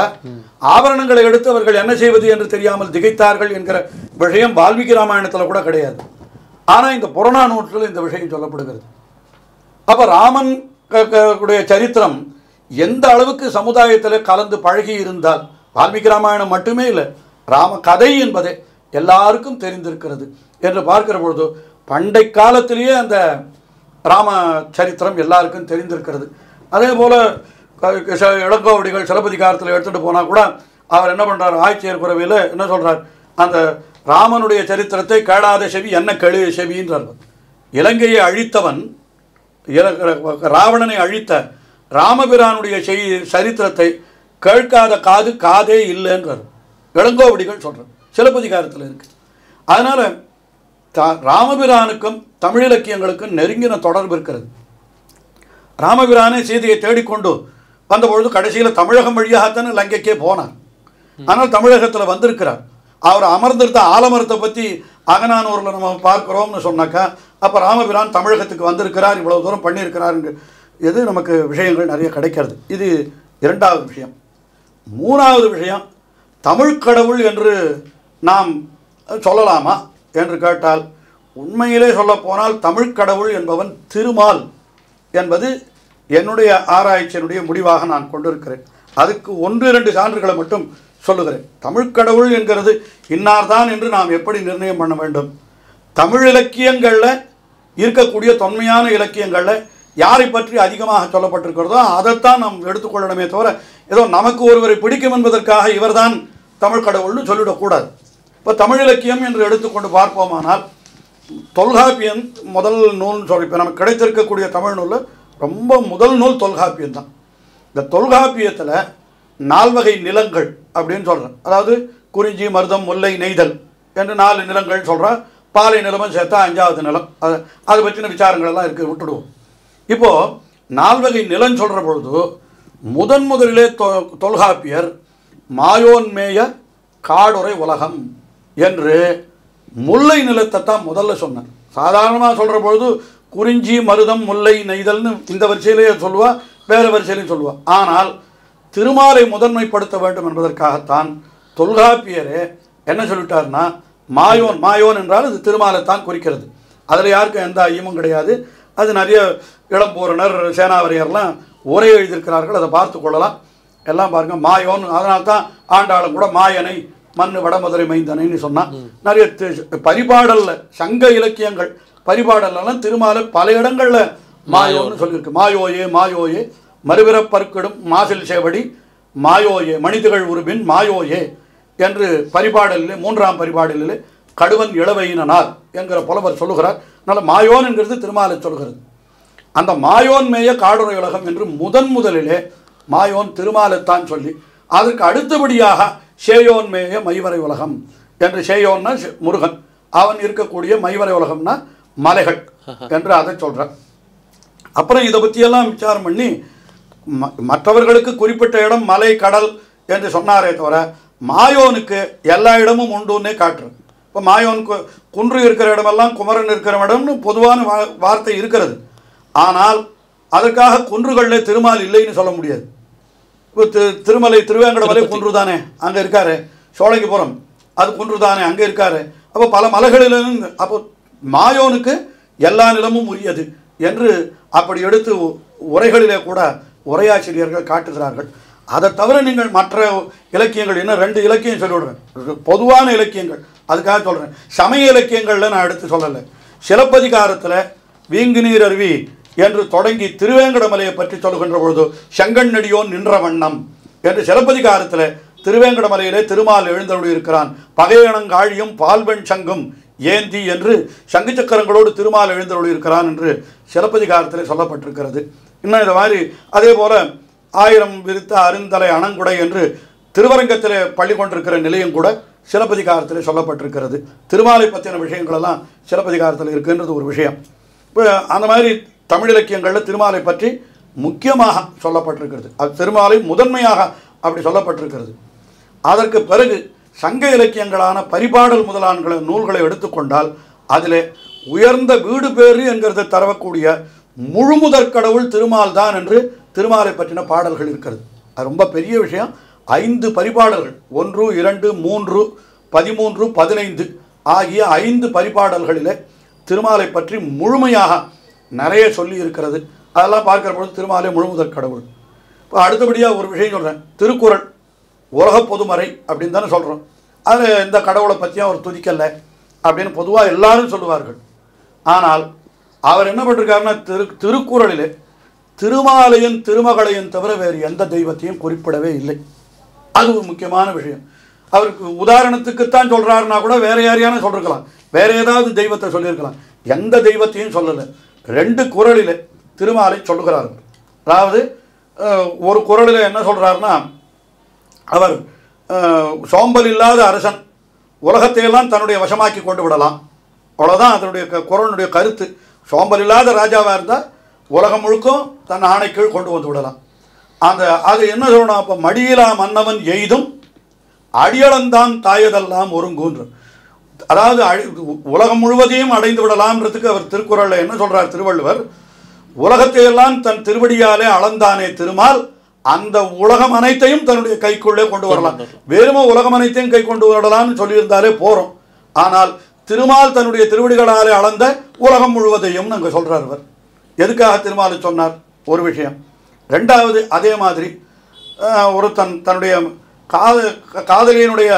ஆபரணங்களை எடுத்து அவர்கள் என்ன செய்வது என்று தெரியாமல் திகைத்தார்கள் என்கிற விஷயம் வால்மீகி ராமாயணத்தில் கூட கிடையாது. ஆனால் இந்த புறநானூற்றில் இந்த விஷயம் சொல்லப்படுகிறது. அப்போ ராமன் உடைய சரித்திரம் எந்த அளவுக்கு சமுதாயத்தில் கலந்து பழகி இருந்தால், வால்மீகி ராமாயணம் மட்டுமே இல்லை, ராம கதை என்பதே எல்லாருக்கும் தெரிந்திருக்கிறது என்று பார்க்கிற பொழுது பண்டை காலத்திலேயே அந்த ராம சரித்திரம் எல்லாருக்கும் தெரிந்திருக்கிறது. அதே போல் இளங்கோவடிகள் சிலப்பதிகாரத்தில் எடுத்துகிட்டு போனால் கூட அவர் என்ன பண்ணுறார், ஆய்ச்சியர் குறவையில் என்ன சொல்கிறார், அந்த ராமனுடைய சரித்திரத்தை கேளாத செவி என்ன கெழு செவின்றார். இலங்கையை அழித்தவன், ராவணனை அழித்த ராமபிரானுடைய சரித்திரத்தை கேட்காத காது காதே இல்லைன்றார் இளங்கோவடிகள் சொல்கிறார், சிலப்பதிகாரத்தில் இருக்குது. அதனால் ராமபிரானுக்கும் தமிழ் இலக்கியங்களுக்கும் நெருங்கின தொடர்பு இருக்கிறது. ராமபிரானே சீதையை தேடிக்கொண்டு வந்தபொழுது கடைசியில் தமிழகம் வழியாகத்தானே லங்கைக்கே போனார். ஆனால் தமிழகத்தில் வந்திருக்கிறார். அவர் அமர்ந்திருந்த ஆலமரத்தை பற்றி அகநானூரில் நம்ம பார்க்குறோம்னு சொன்னாக்கா அப்போ ராமபிரான் தமிழகத்துக்கு வந்திருக்கிறார், இவ்வளவு தூரம் பண்ணியிருக்கிறார் எது நமக்கு விஷயங்கள் நிறைய கிடைக்கிறது. இது இரண்டாவது விஷயம். மூணாவது விஷயம், தமிழ் கடவுள் என்று நாம் சொல்லலாமா என்று கேட்டால், உண்மையிலே சொல்லப்போனால் தமிழ் கடவுள் என்பவன் திருமால் என்பது என்னுடைய ஆராய்ச்சியினுடைய முடிவாக நான் கொண்டிருக்கிறேன். அதுக்கு 1-2 சான்றுகளை மட்டும் சொல்லுகிறேன். தமிழ் கடவுள் என்கிறது இன்னார்தான் என்று நாம் எப்படி நிர்ணயம் பண்ண வேண்டும்? தமிழ் இலக்கியங்களில் இருக்கக்கூடிய தொன்மையான இலக்கியங்களில் யாரை பற்றி அதிகமாக சொல்லப்பட்டிருக்கிறதோ அதைத்தான் நாம் எடுத்துக்கொள்ளணுமே தவிர, ஏதோ நமக்கு ஒருவரை பிடிக்கும் என்பதற்காக இவர்தான் தமிழ் கடவுள்னு சொல்லிடக்கூடாது. இப்போ தமிழ் இலக்கியம் என்று எடுத்துக்கொண்டு பார்ப்போமானால், தொல்காப்பியம் முதல் நூல்னு சொல்லி இப்போ நமக்கு கிடைத்திருக்கக்கூடிய தமிழ் நூலில் ரொம்ப முதல் நூல் தொல்காப்பியம் தான். இந்த தொல்காப்பியத்தில் 4 வகை நிலங்கள் அப்படின்னு சொல்கிறேன். அதாவது குறிஞ்சி, மருதம், முல்லை, நெய்தல் என்று 4 நிலங்கள் சொல்கிறேன். பாலை நிலமும் சேர்த்தா 5வது நிலம். அதை பற்றின விசாரங்கள் எல்லாம் இருக்குது, விட்டுடுவோம். இப்போது 4 வகை நிலம் சொல்கிற பொழுது முதலிலே தொல்காப்பியர் மாயோன்மேய காடுரை உலகம் என்று முல்லை நிலத்தை தான் முதல்ல சொன்னார். சாதாரணமாக சொல்கிற பொழுது குறிஞ்சி, மருதம், முல்லை, நெய்தல்னு இந்த வரிசையிலேயே சொல்லுவா, வேறு வரிசையிலையும் சொல்லுவா. ஆனால் திருமாலை முதன்மைப்படுத்த வேண்டும் என்பதற்காகத்தான் தொல்காப்பியரே என்ன சொல்லிட்டார்னா, மாயோன் என்றால் அது திருமாலைத்தான் குறிக்கிறது. அதில் யாருக்கும் எந்த ஐயமும் கிடையாது. அது நிறைய இளம்பூரணர், சேனாவரையர்லாம் உரை எழுதியிருக்கிறார்கள், அதை பார்த்து கொள்ளலாம். எல்லாம் பாருங்கள், மாயோன். அதனால்தான் ஆண்டாளம் கூட மாயனை மண்ணு வடமதுரை மைந்தனைன்னு சொன்னால், நிறைய பரிபாடலில் சங்க இலக்கியங்கள் பரிபாடலாம் திருமாலை பல இடங்களில் மாயோன்னு சொல்லியிருக்கு. மாயோயே மறுபிறப்பற்கிடும் மாசில் சேவடி மாயோயே மணிதிகள் உருபின் மாயோயே என்று பரிபாடலிலே 3ஆம் பரிபாடலிலே கடுவன் இளவையினார் என்கிற புலவர் சொல்லுகிறார். அதனால் மாயோன் என்கிறது திருமாலை சொல்கிறது. அந்த மாயோன் மேய காடுரை உலகம் என்று முதலிலே மாயோன் திருமாலைத்தான் சொல்லி, அதற்கு அடுத்தபடியாக சேயோன் மேய மைவரை உலகம் என்று, சேயோன்னா முருகன், அவன் இருக்கக்கூடிய மைவரை உலகம்னா மலைகள் என்று அதை சொல்கிறார். அப்புறம் இதை பற்றியெல்லாம் விசாரம் பண்ணி மற்றவர்களுக்கு குறிப்பிட்ட இடம் மலை, கடல் என்று சொன்னாரே தவிர மாயோனுக்கு எல்லா இடமும் உண்டுன்னே காட்டுறது. இப்போ மாயோனுக்கு குன்று இருக்கிற இடமெல்லாம் குமரன் இருக்கிற இடம்னு பொதுவான வார்த்தை இருக்கிறது. ஆனால் அதற்காக குன்றுகளில் திருமால் இல்லைன்னு சொல்ல முடியாது. இப்போ திருமலை, திருவேங்கடமலை குன்று தானே, அங்கே இருக்காரு. சோழங்கிபுரம் அது குன்று தானே, அங்கே இருக்காரு. அப்போ பல மலைகளிலும் அப்போ மாயோனுக்கு எல்லா நிலமும் உரியது என்று அப்படி எடுத்து உரைகளிலே கூட உரையாசிரியர்கள் காட்டுகிறார்கள். அதை தவிர நீங்கள் மற்ற இலக்கியங்கள், இன்னும் 2 இலக்கியம் சொல்லிவிடுறேன், பொதுவான இலக்கியங்கள், அதுக்காக சொல்கிறேன். சமய இலக்கியங்களில் நான் எடுத்து சொல்லலை. சிலப்பதிகாரத்தில் வீங்கு நீர் அருவி என்று தொடங்கி திருவேங்கடமலையை பற்றி சொல்லுகின்ற பொழுது செங்கண்ணடியோன் நின்ற வண்ணம் என்று சிலப்பதிகாரத்தில் திருவேங்கடமலையிலே திருமால் எழுந்தருளி இருக்கிறான். பகையணங்காழியும் பால்வெண் சங்கும் ஏந்தி என்று சங்கு சக்கரங்களோடு திருமால் எழுந்தருளி இருக்கிறான் என்று சிலப்பதிகாரத்தில் சொல்லப்பட்டிருக்கிறது. இன்னும் இந்த மாதிரி அதே போல் 1000 விரித்த அருந்தலை அணங்குடை என்று திருவரங்கத்தில் பள்ளி கொண்டிருக்கிற நிலையம் கூட சிலப்பதிகாரத்தில் சொல்லப்பட்டிருக்கிறது. திருமாலை பற்றின விஷயங்களெல்லாம் சிலப்பதிகாரத்தில் இருக்குன்றது ஒரு விஷயம். இப்போ அந்த மாதிரி தமிழ் இலக்கியங்களில் திருமாலை பற்றி முக்கியமாக சொல்லப்பட்டிருக்கிறது. அது திருமாலை முதன்மையாக அப்படி சொல்லப்பட்டிருக்கிறது. அதற்கு பிறகு சங்க இலக்கியங்களான பரிபாடல் முதலான நூல்களை எடுத்துக்கொண்டால் அதில் உயர்ந்த வீடு பேறு என்கிறத தரக்கூடிய முழுமுதற் கடவுள் திருமால் தான் என்று திருமாலை பற்றின பாடல்கள் இருக்கிறது. அது ரொம்ப பெரிய விஷயம். 5 பரிபாடல்கள், 1, 2, 3, 13, 15 ஆகிய 5 பரிபாடல்களில் திருமாலை பற்றி முழுமையாக நிறைய சொல்லி இருக்கிறது. அதெல்லாம் பார்க்கிற பொழுது திருமாலை முழுமுதற் கடவுள். இப்போ அடுத்தபடியாக ஒரு விஷயம் சொல்கிறேன். திருக்குறள் உலக பொதுமறை அப்படின்னு தானே சொல்கிறோம். அதில் இந்த கடவுளை பற்றியும் அவர் துதிக்கலை அப்படின்னு பொதுவாக எல்லாரும் சொல்லுவார்கள். ஆனால் அவர் என்ன பண்ணிருக்காருன்னா, திருக்குறளிலே திருமாலையும் திருமகளையும் தவிர வேறு எந்த தெய்வத்தையும் குறிப்பிடவே இல்லை. அது ஒரு முக்கியமான விஷயம். அவருக்கு உதாரணத்துக்குத்தான் சொல்கிறாருன்னா கூட வேறு யாரையான சொல்லிருக்கலாம், வேறு ஏதாவது தெய்வத்தை சொல்லியிருக்கலாம். எந்த தெய்வத்தையும் சொல்லலை. 2 குறளில் திருமாலை சொல்லுகிறார்கள். அதாவது ஒரு குறளில் என்ன சொல்கிறாருன்னா, அவர் சோம்பல் இல்லாத அரசன் உலகத்தையெல்லாம் தன்னுடைய வசமாக்கி கொண்டு விடலாம். அவ்வளோதான் அதனுடைய குறளுடைய கருத்து. சோம்பல் இல்லாத ராஜாவாக இருந்தால் உலகம் முழுக்கும் தன் ஆணைக்கீழ் கொண்டு வந்து விடலாம். அது என்ன சொல்லணும்? அப்போ மடியிலா மன்னவன் எய்தும் அடியளந்தான் தாயதெல்லாம் ஒருங்குன்ற. அதாவது உலகம் முழுவதையும் அடைந்து விடலாம்ன்றதுக்கு அவர் திருக்குறளில் என்ன சொல்றார் திருவள்ளுவர், உலகத்தையெல்லாம் தன் திருவடியாலே அளந்தானே திருமால், அந்த உலகம் அனைத்தையும் தன்னுடைய கைக்குள்ளே கொண்டு வரலாம். வெறும உலகம் அனைத்தையும் கை கொண்டு வரலாம்னு சொல்லியிருந்தாலே போறோம். ஆனால் திருமால் தன்னுடைய திருவடிகளாலே அளந்த உலகம் முழுவதையும் நாங்கள் சொல்றார். அவர் எதுக்காக திருமால் சொன்னார் ஒரு விஷயம். ரெண்டாவது, அதே மாதிரி ஒருத்தன் தன்னுடைய காதலியினுடைய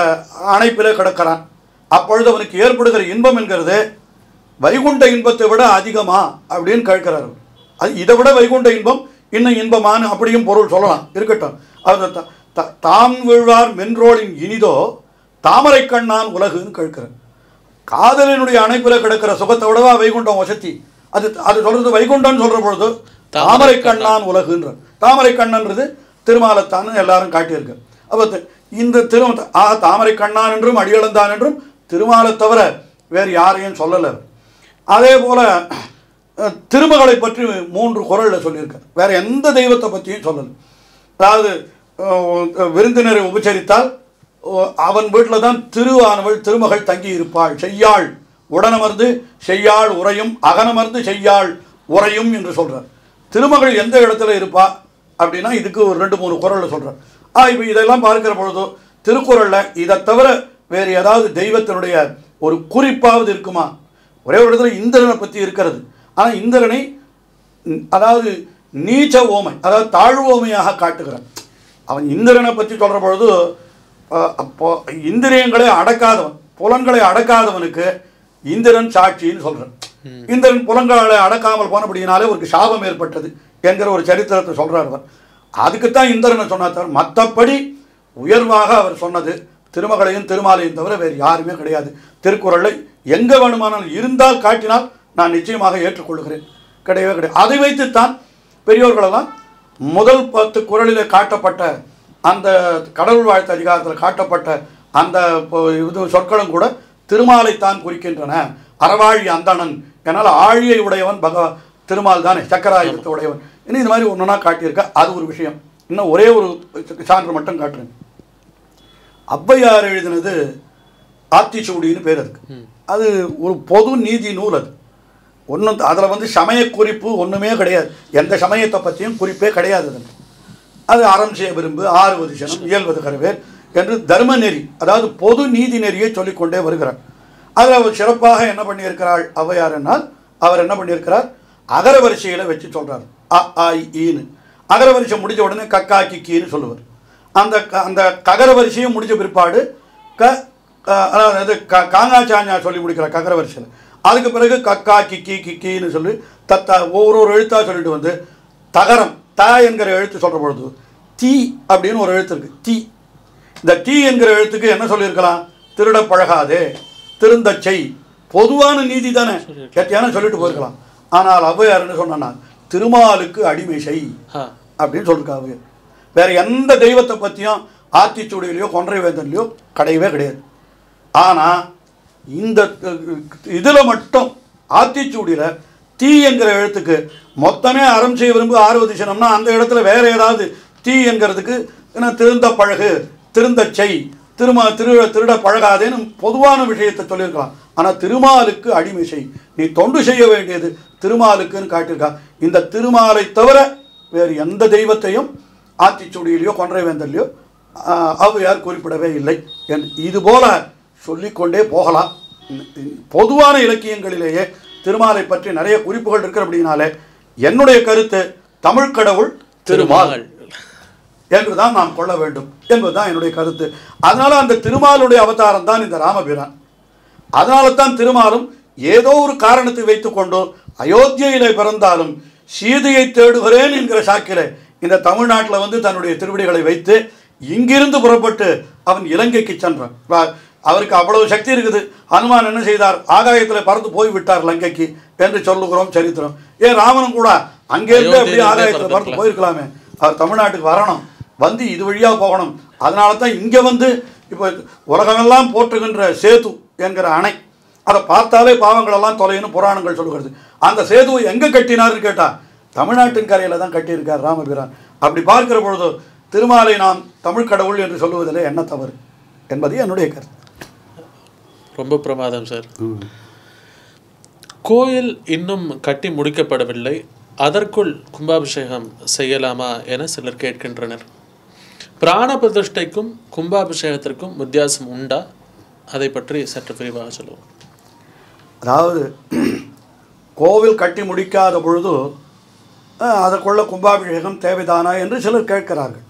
அணைப்பிலே கிடக்கிறான். அப்பொழுது அவனுக்கு ஏற்படுகிற இன்பம் என்கிறது வைகுண்ட இன்பத்தை விட அதிகமா அப்படின்னு கேட்கிறார். அது இதை விட வைகுண்ட இன்பம் இன்னும் இன்பமானு அப்படியும் பொருள் சொல்லலாம், இருக்கட்டும். அது தாம் வீழ்வார் மென்றோளின் இனிதோ தாமரை கண்ணான் உலகுன்னு கேட்கிறார். காதலினுடைய அணைப்பில் கிடக்கிற சுகத்தை விடவா வைகுண்டம் வசதி? அது அது சொல்றது வைகுண்டம்னு சொல்ற பொழுது தாமரை கண்ணான் உலகுன்ற, தாமரை கண்ணன்றது திருமாலத்தான் எல்லாரும் காட்டியிருக்கு. அப்போ இந்த தாமரை கண்ணான் என்றும் அடியளந்தான் என்றும் திருமாலை தவிர வேறு யாரையும் சொல்லலை. அதே போல திருமகளை பற்றி 3 குறளில் சொல்லியிருக்கார். வேற எந்த தெய்வத்தை பற்றியும் சொல்லலை. அதாவது விருந்தினரை உபச்சரித்தால் அவன் வீட்டில் தான் திருவானவள் திருமகள் தங்கி இருப்பாள், செய்யாள் உடனமர்ந்து செய்யாள் உரையும் அகனமர்ந்து செய்யாள் உரையும் என்று சொல்றார். திருமகள் எந்த இடத்துல இருப்பா அப்படின்னா இதுக்கு ஒரு 2-3 குறளில் சொல்றார். இப்போ இதெல்லாம் பார்க்கிற பொழுது திருக்குறளில் இதை தவிர வேறு ஏதாவது தெய்வத்தினுடைய ஒரு குறிப்பாவது இருக்குமா? ஒரே ஒரு இடத்துல இந்திரனை பற்றி இருக்கிறது. ஆனால் இந்திரனை அதாவது நீச்ச ஓமை, அதாவது தாழ்வு ஓமையாக காட்டுகிறான். அவன் இந்திரனை பற்றி சொல்கிற பொழுது அப்போ இந்திரியங்களை அடக்காதவன், புலன்களை அடக்காதவனுக்கு இந்திரன் சாட்சின்னு சொல்கிறான். இந்திரன் புலன்களை அடக்காமல் போனபடியினாலே ஒரு சாபம் ஏற்பட்டது என்கிற ஒரு சரித்திரத்தை சொல்கிறார் அவர். அதுக்குத்தான் இந்திரனை சொன்னார். மற்றபடி உயர்வாக அவர் சொன்னது திருமகளையும் திருமாலையும் தவிர வேறு யாருமே கிடையாது. திருக்குறளை எங்கே வேணுமானால் இருந்தால் காட்டினால் நான் நிச்சயமாக ஏற்றுக்கொள்கிறேன். கிடையவே கிடையாது. அதை வைத்துத்தான் பெரியோர்களெல்லாம் முதல் 10 குறளிலே காட்டப்பட்ட அந்த கடவுள் வாழ்த்து அதிகாரத்தில் காட்டப்பட்ட அந்த சொற்களும் கூட திருமாலைத்தான் குறிக்கின்றன. அறவாழி அந்தணன் என்னால் ஆழியை உடையவன் திருமால் தானே, சக்கராயுதத்தை உடையவன். இன்னும் இது மாதிரி ஒன்றுனா காட்டியிருக்க. அது ஒரு விஷயம். இன்னும் ஒரே ஒரு சான்று மட்டும் காட்டுறேன். ஔவையார் எழுதினது ஆத்திச்சூடின்னு பேர். அது ஒரு பொது நீதி நூல். அது ஒன்றும் அதில் சமய குறிப்பு ஒன்றுமே கிடையாது. எந்த சமயத்தை பற்றியும் குறிப்பே கிடையாது. அது அறம் செய்ய விரும்பு, ஆறுவது சனம், இயல்வது கரவேல் என்று தர்ம நெறி, அதாவது பொது நீதி நெறியை சொல்லிக்கொண்டே வருகிறார். அதில் அவர் சிறப்பாக என்ன பண்ணியிருக்கிறாள் ஔவையார் என்னால், அவர் என்ன பண்ணியிருக்கிறார், அகர வரிசையில் வச்சு சொல்கிறார். அ ஆ ஈன்னு அகர வரிசை முடிஞ்ச உடனே கக்கா கிக்கின்னு சொல்லுவார். அந்த அந்த ககர வரிசையும் முடிஞ்ச பிற்பாடு அதாவது காங்கா சாஞ்சா சொல்லி முடிக்கிறார் ககர வரிசையில். அதுக்கு பிறகு கக்கா கிக்கி கிக்கின்னு சொல்லி ஒவ்வொரு எழுத்தாக சொல்லிட்டு வந்து தகரம் த என்கிற எழுத்து சொல்கிற பொழுது தீ அப்படின்னு ஒரு எழுத்து இருக்குது. தீ, இந்த தீ என்கிற எழுத்துக்கு என்ன சொல்லியிருக்கலாம், திருட பழகாதே, திருந்த செய், பொதுவான நீதி தானே, கேட்டியான சொல்லிட்டு போயிருக்கலாம். ஆனால் ஔவையார் என்ன சொன்னா, திருமாலுக்கு அடிமை செய் அப்படின்னு சொல்லியிருக்காங்க. வேற எந்த தெய்வத்தை பற்றியும் ஆத்திச்சூடியிலையோ கொன்றை வேந்தன்லையோ கிடையவே கிடையாது. ஆனால் இந்த இதில் மட்டும் ஆத்திச்சூடியில் தீ என்கிற எழுத்துக்கு மொத்தமே அறம் செய்ய விரும்பு ஆறுவது சனம்னா அந்த இடத்துல வேற ஏதாவது தீ என்கிறதுக்கு என்ன திருந்த பழகு, திருந்த செய், திருட பழகாதேன்னு பொதுவான விஷயத்தை சொல்லியிருக்கலாம். ஆனால் திருமாலுக்கு அடிமை செய், நீ தொண்டு செய்ய வேண்டியது திருமாலுக்குன்னு காட்டியிருக்கா. இந்த திருமாலை தவிர வேறு எந்த தெய்வத்தையும் ஆத்திச்சூடியிலையோ கொன்றை வேந்தல்லையோ ஔவையார் குறிப்பிடவே இல்லை. இதுபோல சொல்லிக்கொண்டே போகலாம். பொதுவான இலக்கியங்களிலேயே திருமாலை பற்றி நிறைய குறிப்புகள் இருக்கிற அப்படின்னாலே என்னுடைய கருத்து தமிழ் கடவுள் திருமால் என்றுதான் நாம் கொள்ள வேண்டும் என்பதுதான் என்னுடைய கருத்து. அதனால அந்த திருமாலுடைய அவதாரம் தான் இந்த ராமபிரான். அதனால தான் திருமாலும் ஏதோ ஒரு காரணத்தை வைத்துக்கொண்டு அயோத்தியிலே பிறந்தாலும் சீதையை தேடுகிறேன் என்கிற சாக்கிலே இந்த தமிழ்நாட்டில் தன்னுடைய திருவடிகளை வைத்து இங்கிருந்து புறப்பட்டு அவன் இலங்கைக்கு சென்றான். அவருக்கு அவ்வளவு சக்தி இருக்குது. ஹனுமான் என்ன செய்தார், ஆகாயத்தில் பறந்து போய் விட்டார் லங்கைக்கு என்று சொல்லுகிறோம் சரித்திரம். ஏன் ராமனும் கூட அங்கேருந்து அப்படியே ஆகாயத்தில் பறந்து போயிருக்கலாமே, அவர் தமிழ்நாட்டுக்கு வரணும், இது வழியாக போகணும். அதனால தான் இங்கே இப்போ உலகமெல்லாம் போற்றுகின்ற சேது என்கிற அணை, அதை பார்த்தாலே பாவங்களெல்லாம் தொலைன்னு புராணங்கள் சொல்லுகிறது. அந்த சேதுவை எங்கே கட்டினார்னு கேட்டால் தமிழ்நாட்டின் கரையில் தான் கட்டியிருக்கார் ராமபிரான். அப்படி பார்க்கிற பொழுது திருமாலை நாம் தமிழ் கடவுள் என்று சொல்லுவதில் என்ன தவறு? என்பது என்னுடைய கருத்து. ரொம்ப பிரமாதம் சார். கோயில் இன்னும் கட்டி முடிக்கப்படவில்லை, அதற்குள் கும்பாபிஷேகம் செய்யலாமா என சிலர் கேட்கின்றனர். பிராண பிரதிஷ்டைக்கும் கும்பாபிஷேகத்திற்கும் வித்தியாசம் உண்டா? அதை பற்றி சற்று விரிவாக சொல்லுவோம். அதாவது கோவில் கட்டி முடிக்காத பொழுது அதற்குள்ள கும்பாபிஷேகம் தேவைதானா என்று சிலர் கேட்கிறார்கள்.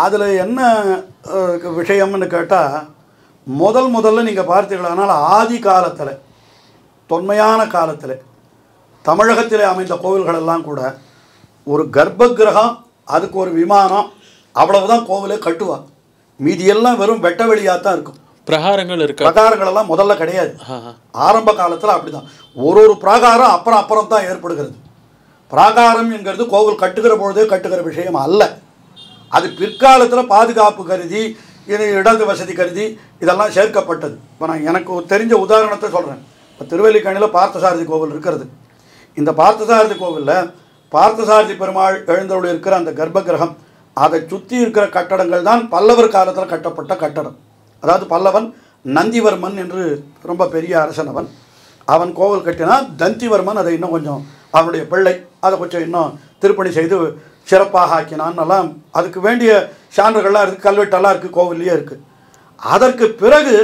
அதில் என்ன விஷயம்னு கேட்டால், முதல்ல நீங்கள் பார்த்தீர்களானால் ஆதி காலத்தில், தொன்மையான காலத்தில் தமிழகத்தில் அமைந்த கோவில்களெல்லாம் கூட ஒரு கர்ப்ப கிரகம், அதுக்கு ஒரு விமானம், அவ்வளவுதான் கோவிலே கட்டுவாங்க. மீதியெல்லாம் வெறும் வெட்ட வெளியாக தான் இருக்கும். பிரகாரங்கள் இருக்கு. பிரகாரங்கள் எல்லாம் முதல்ல கிடையாது. ஆரம்ப காலத்தில் அப்படி தான். ஒரு பிராகாரம் அப்புறம் தான் ஏற்படுகிறது. பிராகாரம் என்கிறது கோவில் கட்டுகிற பொழுதே கட்டுகிற விஷயம் அல்ல. அது பிற்காலத்தில் பாதுகாப்பு கருதி, இடது வசதி கருதி இதெல்லாம் சேர்க்கப்பட்டது. இப்போ நான் எனக்கு தெரிஞ்ச உதாரணத்தை சொல்கிறேன். இப்போ திருவல்லிக்கேணியில் பார்த்தசாரதி கோவில் இருக்கிறது. இந்த பார்த்தசாரதி கோவிலில் பார்த்தசாரதி பெருமாள் எழுந்தருள் இருக்கிற அந்த கர்ப்ப கிரகம், அதை சுற்றி இருக்கிற கட்டடங்கள் தான் பல்லவர் காலத்தில் கட்டப்பட்ட கட்டடம். அதாவது பல்லவன் நந்திவர்மன் என்று ரொம்ப பெரிய அரசனவன். அவன் கோவில் கட்டினான். தந்திவர்மன் அதை இன்னும் கொஞ்சம், அவனுடைய பிள்ளை அதை கொஞ்சம் இன்னும் திருப்பணி செய்து சிறப்பாக ஆக்கினான்னெல்லாம் அதுக்கு வேண்டிய சான்றுகள்லாம் இருக்குது, கல்வெட்டெல்லாம் இருக்குது, கோவில்லையே இருக்குது. அதற்கு பிறகு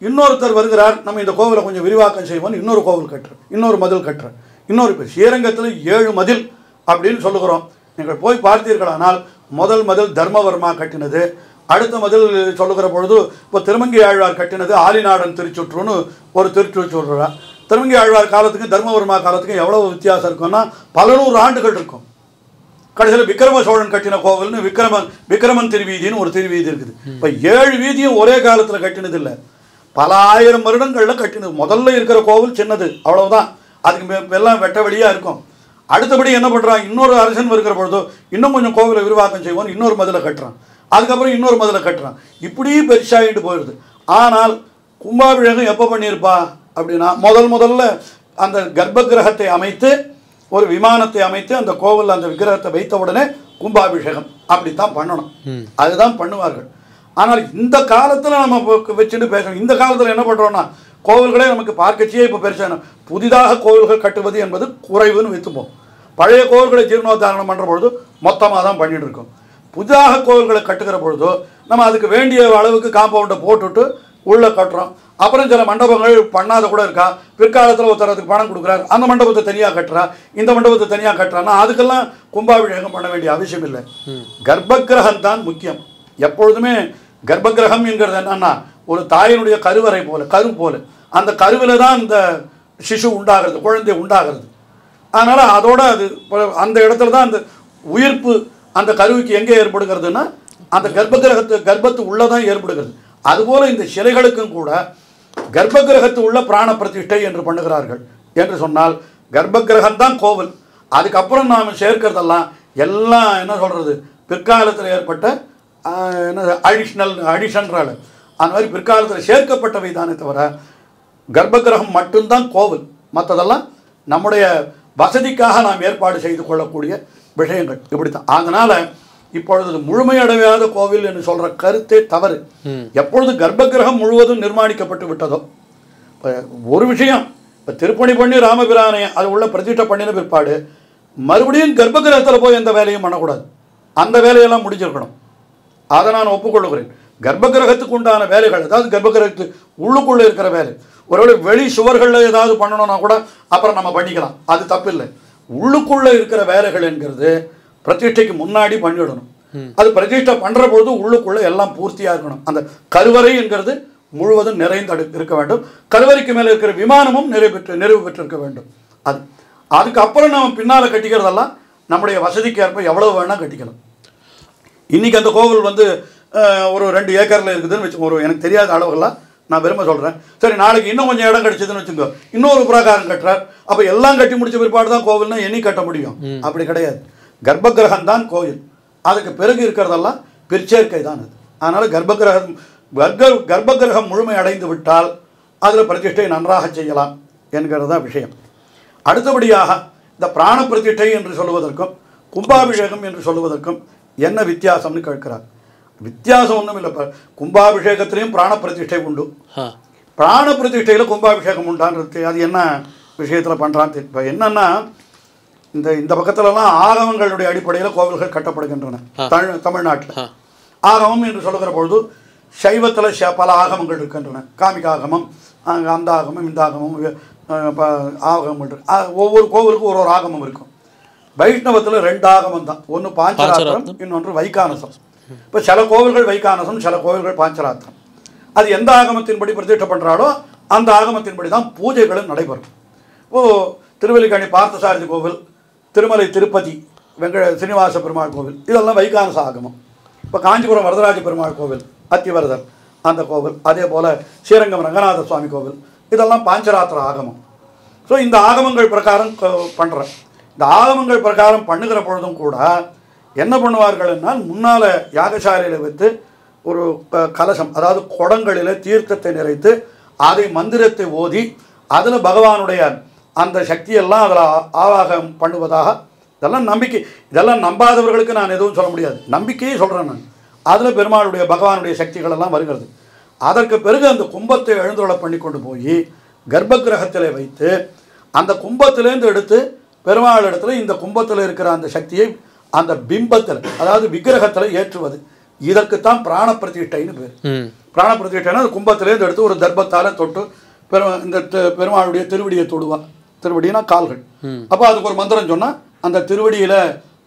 இன்னொருத்தர் வருகிறார், நம்ம இந்த கோவிலை கொஞ்சம் விரிவாக்கம் செய்வோம், இன்னொரு கோவில் கட்டுறேன், இன்னொரு மதில் கட்டுறேன், இன்னொரு பேர். ஸ்ரீரங்கத்தில் 7 மதில் அப்படின்னு சொல்லுகிறோம். நீங்கள் போய் பார்த்தீர்களானால் முதல் மதில் தர்மவர்மா கட்டினது. அடுத்த மதில் சொல்லுகிற பொழுது இப்போ திருமங்கை ஆழ்வார் கட்டினது ஆலிநாடன் திருச்சுற்றுன்னு ஒரு திருச்சுற்று சொல்கிறார். திருமங்கை ஆழ்வார் காலத்துக்கும் தர்மவர்மா காலத்துக்கும் எவ்வளோ வித்தியாசம் இருக்குன்னா பல 100 ஆண்டுகள் இருக்கும். கடைசியில் விக்ரம சோழன் கட்டின கோவில்னு விக்ரமன் திருவீதின்னு ஒரு திருவீதி இருக்குது. இப்போ 7 வீதியும் ஒரே காலத்தில் கட்டினது இல்லை, பல 1000 வருடங்களில் கட்டினது. முதல்ல இருக்கிற கோவில் சின்னது, அவ்வளவுதான். அதுக்கு எல்லாம் வெட்ட வெளியாக இருக்கும். அடுத்தபடி என்ன பண்ணுறான், இன்னொரு அரசன் வருகிற பொழுதோ இன்னும் கொஞ்சம் கோவிலை விரிவாக்கம் செய்வோம், இன்னொரு மதிலை கட்டுறான், அதுக்கப்புறம் இன்னொரு மதிலை கட்டுறான். இப்படி பெருசாகிட்டு போயிடுது. ஆனால் கும்பாபிஷேகம் எப்போ பண்ணியிருப்பா அப்படின்னா, முதல்ல அந்த கர்ப்ப கிரகத்தை அமைத்து ஒரு விமானத்தை அமைத்து அந்த கோவில் அந்த விக்கிரகத்தை வைத்த உடனே கும்பாபிஷேகம் அப்படித்தான் பண்ணணும். அதுதான் பண்ணுவார்கள். ஆனால் இந்த காலத்தில் நம்ம வச்சுட்டு பேசணும். இந்த காலத்தில் என்ன பண்ணுறோன்னா, கோவில்களே நமக்கு பார்க்கச்சியே இப்போ பெருசாக புதிதாக கோவில்கள் கட்டுவது என்பது குறைவுன்னு வைத்துப்போம். பழைய கோவில்களை ஜீர்ணோத்தாரணம் பண்ணுற பொழுது மொத்தமாக தான் பண்ணிட்டு இருக்கோம். புதிதாக கோவில்களை கட்டுகிற பொழுதோ நம்ம அதுக்கு வேண்டிய அளவுக்கு காம்பவுண்டை போட்டுட்டு உள்ளே கட்டுறோம். அப்புறம் சில மண்டபங்கள் பண்ணாத கூட இருக்கா. பிற்காலத்தில் ஒருத்தர் அதுக்கு பணம் கொடுக்குறாரு, அந்த மண்டபத்தை தனியாக கட்டுறா, இந்த மண்டபத்தை தனியாக கட்டுறான்னா அதுக்கெல்லாம் கும்பாபிஷேகம் பண்ண வேண்டிய அவசியம் இல்லை. கர்ப்பகிரகம் தான் முக்கியம். எப்பொழுதுமே கர்ப்பகிரகம் என்கிறது என்னன்னா, ஒரு தாயினுடைய கருவறை போல, கரு போல, அந்த கருவில் தான் இந்த சிசு உண்டாகிறது, குழந்தை உண்டாகிறது. அதனால் அதோட அது அந்த இடத்துல தான் அந்த உயிர்ப்பு அந்த கருவுக்கு எங்கே ஏற்படுகிறதுனா அந்த கர்ப்பத்து உள்ளதான் ஏற்படுகிறது. அதுபோல் இந்த சிலைகளுக்கும் கூட கர்ப்பகிரகத்து உள்ள பிராண பிரதிஷ்டை என்று பண்ணுகிறார்கள். என்று சொன்னால் கர்ப்பகிரகம் தான் கோவில். அதுக்கப்புறம் நாம் சேர்க்கிறதெல்லாம் எல்லாம் என்ன சொல்கிறது, பிற்காலத்தில் ஏற்பட்ட என்ன அடிஷன்றால் அந்த மாதிரி பிற்காலத்தில் சேர்க்கப்பட்டவை தானே தவிர கர்ப்பகிரகம் மட்டும்தான் கோவில். மற்றதெல்லாம் நம்முடைய வசதிக்காக நாம் ஏற்பாடு செய்து கொள்ளக்கூடிய விஷயங்கள். இப்படித்தான். அதனால் இப்பொழுது முழுமையடையாத கோவில் என்று சொல்கிற கருத்தே தவறு. எப்பொழுது கர்ப்பகிரகம் முழுவதும் நிர்மாணிக்கப்பட்டு விட்டதோ, ஒரு விஷயம், இப்போ திருப்பணி பண்ணி ராமபிரானை அது உள்ள பிரதிஷ்டை பண்ணின பிற்பாடு மறுபடியும் கர்ப்பகிரகத்தில் போய் எந்த வேலையும் பண்ணக்கூடாது. அந்த வேலையெல்லாம் முடிஞ்சிருக்கணும். அதை நான் ஒப்புக்கொள்ளுகிறேன். கர்ப்பகிரகத்துக்கு உண்டான வேலைகள், அதாவது கர்ப்பகிரகத்து உள்ளுக்குள்ளே இருக்கிற வேலை, ஒருவேளை வெளி சுவர்களில் ஏதாவது பண்ணணும்னா கூட அப்புறம் நம்ம பண்ணிக்கலாம், அது தப்பில்லை. உள்ளுக்குள்ளே இருக்கிற வேலைகள் என்கிறது பிரதிஷ்டைக்கு முன்னாடி பண்ணிவிடணும். அது பிரதிஷ்டை பண்ணுற பொழுது உள்ளுக்குள்ளே எல்லாம் பூர்த்தியாக இருக்கணும். அந்த கருவறை என்கிறது முழுவதும் நிறைந்து இருக்க வேண்டும். கருவறைக்கு மேலே இருக்கிற விமானமும் நிறைவு பெற்றிருக்க வேண்டும். அதுக்கப்புறம் நம்ம பின்னால் கட்டிக்கிறதெல்லாம் நம்முடைய வசதிக்கு ஏற்ப எவ்வளோ வேணால் கட்டிக்கலாம். இன்றைக்கி அந்த கோவில் ஒரு 2 ஏக்கரில் இருக்குதுன்னு வச்சுக்கோ, எனக்கு தெரியாத அளவுகள்லாம் நான் பெருமை சொல்கிறேன். சரி, நாளைக்கு இன்னும் கொஞ்சம் இடம் கிடச்சிதுன்னு வச்சுக்கோ, இன்னொரு பிரகாரம் கட்டுறார். அப்போ எல்லாம் கட்டி முடிச்ச பிற்பாடு தான் கோவில்னா எண்ணி கட்ட முடியும்? அப்படி கிடையாது. கர்ப்பகிரகம் தான் கோயில். அதுக்கு பிறகு இருக்கிறதெல்லாம் பிற்சேர்க்கை தான் அது. அதனால் கர்ப்பகிரகம் முழுமை அடைந்து விட்டால் அதில் பிரதிஷ்டை நன்றாக செய்யலாம் என்கிறது தான் விஷயம். அடுத்தபடியாக இந்த பிராண பிரதிஷ்டை என்று சொல்லுவதற்கும் கும்பாபிஷேகம் என்று சொல்லுவதற்கும் என்ன வித்தியாசம்னு கேட்கிறார். வித்தியாசம் ஒன்றும் இல்லை. இப்போ கும்பாபிஷேகத்திலையும் பிராண பிரதிஷ்டை உண்டு. ஆ பிராண பிரதிஷ்டையில் கும்பாபிஷேகம் உண்டான்றது அது என்ன விஷயத்தில் பண்ணுறான்னு இப்போ என்னென்னா இந்த பக்கத்துலலாம் ஆகமங்களுடைய அடிப்படையில் கோவில்கள் கட்டப்படுகின்றன. தமிழ்நாட்டில் ஆகமம் என்று சொல்லுகிற பொழுது சைவத்தில் பல ஆகமங்கள் இருக்கின்றன. காமிக ஆகமம், அந்த ஆகமம், இந்த ஆகமம், ஆகமங்கள் இருக்கு. ஒவ்வொரு கோவிலுக்கும் ஒரு ஆகமம் இருக்கும். வைஷ்ணவத்தில் 2 ஆகமம் தான். ஒன்று பாஞ்சராத்திரம், இன்னொன்று வைகானசம். இப்போ சில கோவில்கள் வைகானசம், சில கோவில்கள் பாஞ்சராத்திரம். அது எந்த ஆகமத்தின்படி பிரதிஷ்டை பண்ணுறாலோ அந்த ஆகமத்தின்படி தான் பூஜைகளும் நடைபெறும். இப்போது திருவல்லிக்கணி பார்த்தசாரதி கோவில், திருமலை திருப்பதி சீனிவாச பெருமாள் கோவில் இதெல்லாம் வைகானச ஆகமம். இப்போ காஞ்சிபுரம் வரதராஜ பெருமாள் கோவில், அத்திவரதர் அந்த கோவில், அதே போல் ஸ்ரீரங்கம் ரங்கநாத சுவாமி கோவில் இதெல்லாம் பாஞ்சராத்திர ஆகமம். ஸோ இந்த ஆகமங்கள் பிரகாரம் பண்ணுறேன். இந்த ஆகமங்கள் பிரகாரம் பண்ணுகிற பொழுதும் கூட என்ன பண்ணுவார்கள்னால் முன்னால் யாகசாலையில் வைத்து ஒரு கலசம், அதாவது குடங்களில் தீர்த்தத்தை நிறைத்து அதை மந்திரத்தை ஓதி அதில் பகவானுடைய அந்த சக்தியெல்லாம் அதில் ஆவாகம் பண்ணுவதாக, இதெல்லாம் நம்பிக்கை. இதெல்லாம் நம்பாதவர்களுக்கு நான் எதுவும் சொல்ல முடியாது, நம்பிக்கையே சொல்கிறேன் நான். அதில் பெருமாளுடைய பகவானுடைய சக்திகள் எல்லாம் வருகிறது. அதற்கு பிறகு அந்த கும்பத்தை எழுந்துள்ள பண்ணி கொண்டு போய் கர்ப்ப கிரகத்தில் வைத்து அந்த கும்பத்திலேருந்து எடுத்து பெருமாள் இடத்துல இந்த கும்பத்தில் இருக்கிற அந்த சக்தியை அந்த பிம்பத்தில், அதாவது விக்கிரகத்தில் ஏற்றுவது. இதற்குத்தான் பிராண பிரதிஷ்டைன்னு பேர். பிராண பிரதிஷ்டைன்னா அந்த கும்பத்திலேருந்து எடுத்து ஒரு தர்ப்பத்தால் தொட்டு இந்த பெருமாளுடைய திருவடியை தொடுவான். திருவடினா கால்கள். அப்போ அதுக்கு ஒரு மந்திரம் சொன்னால் அந்த திருவடியில்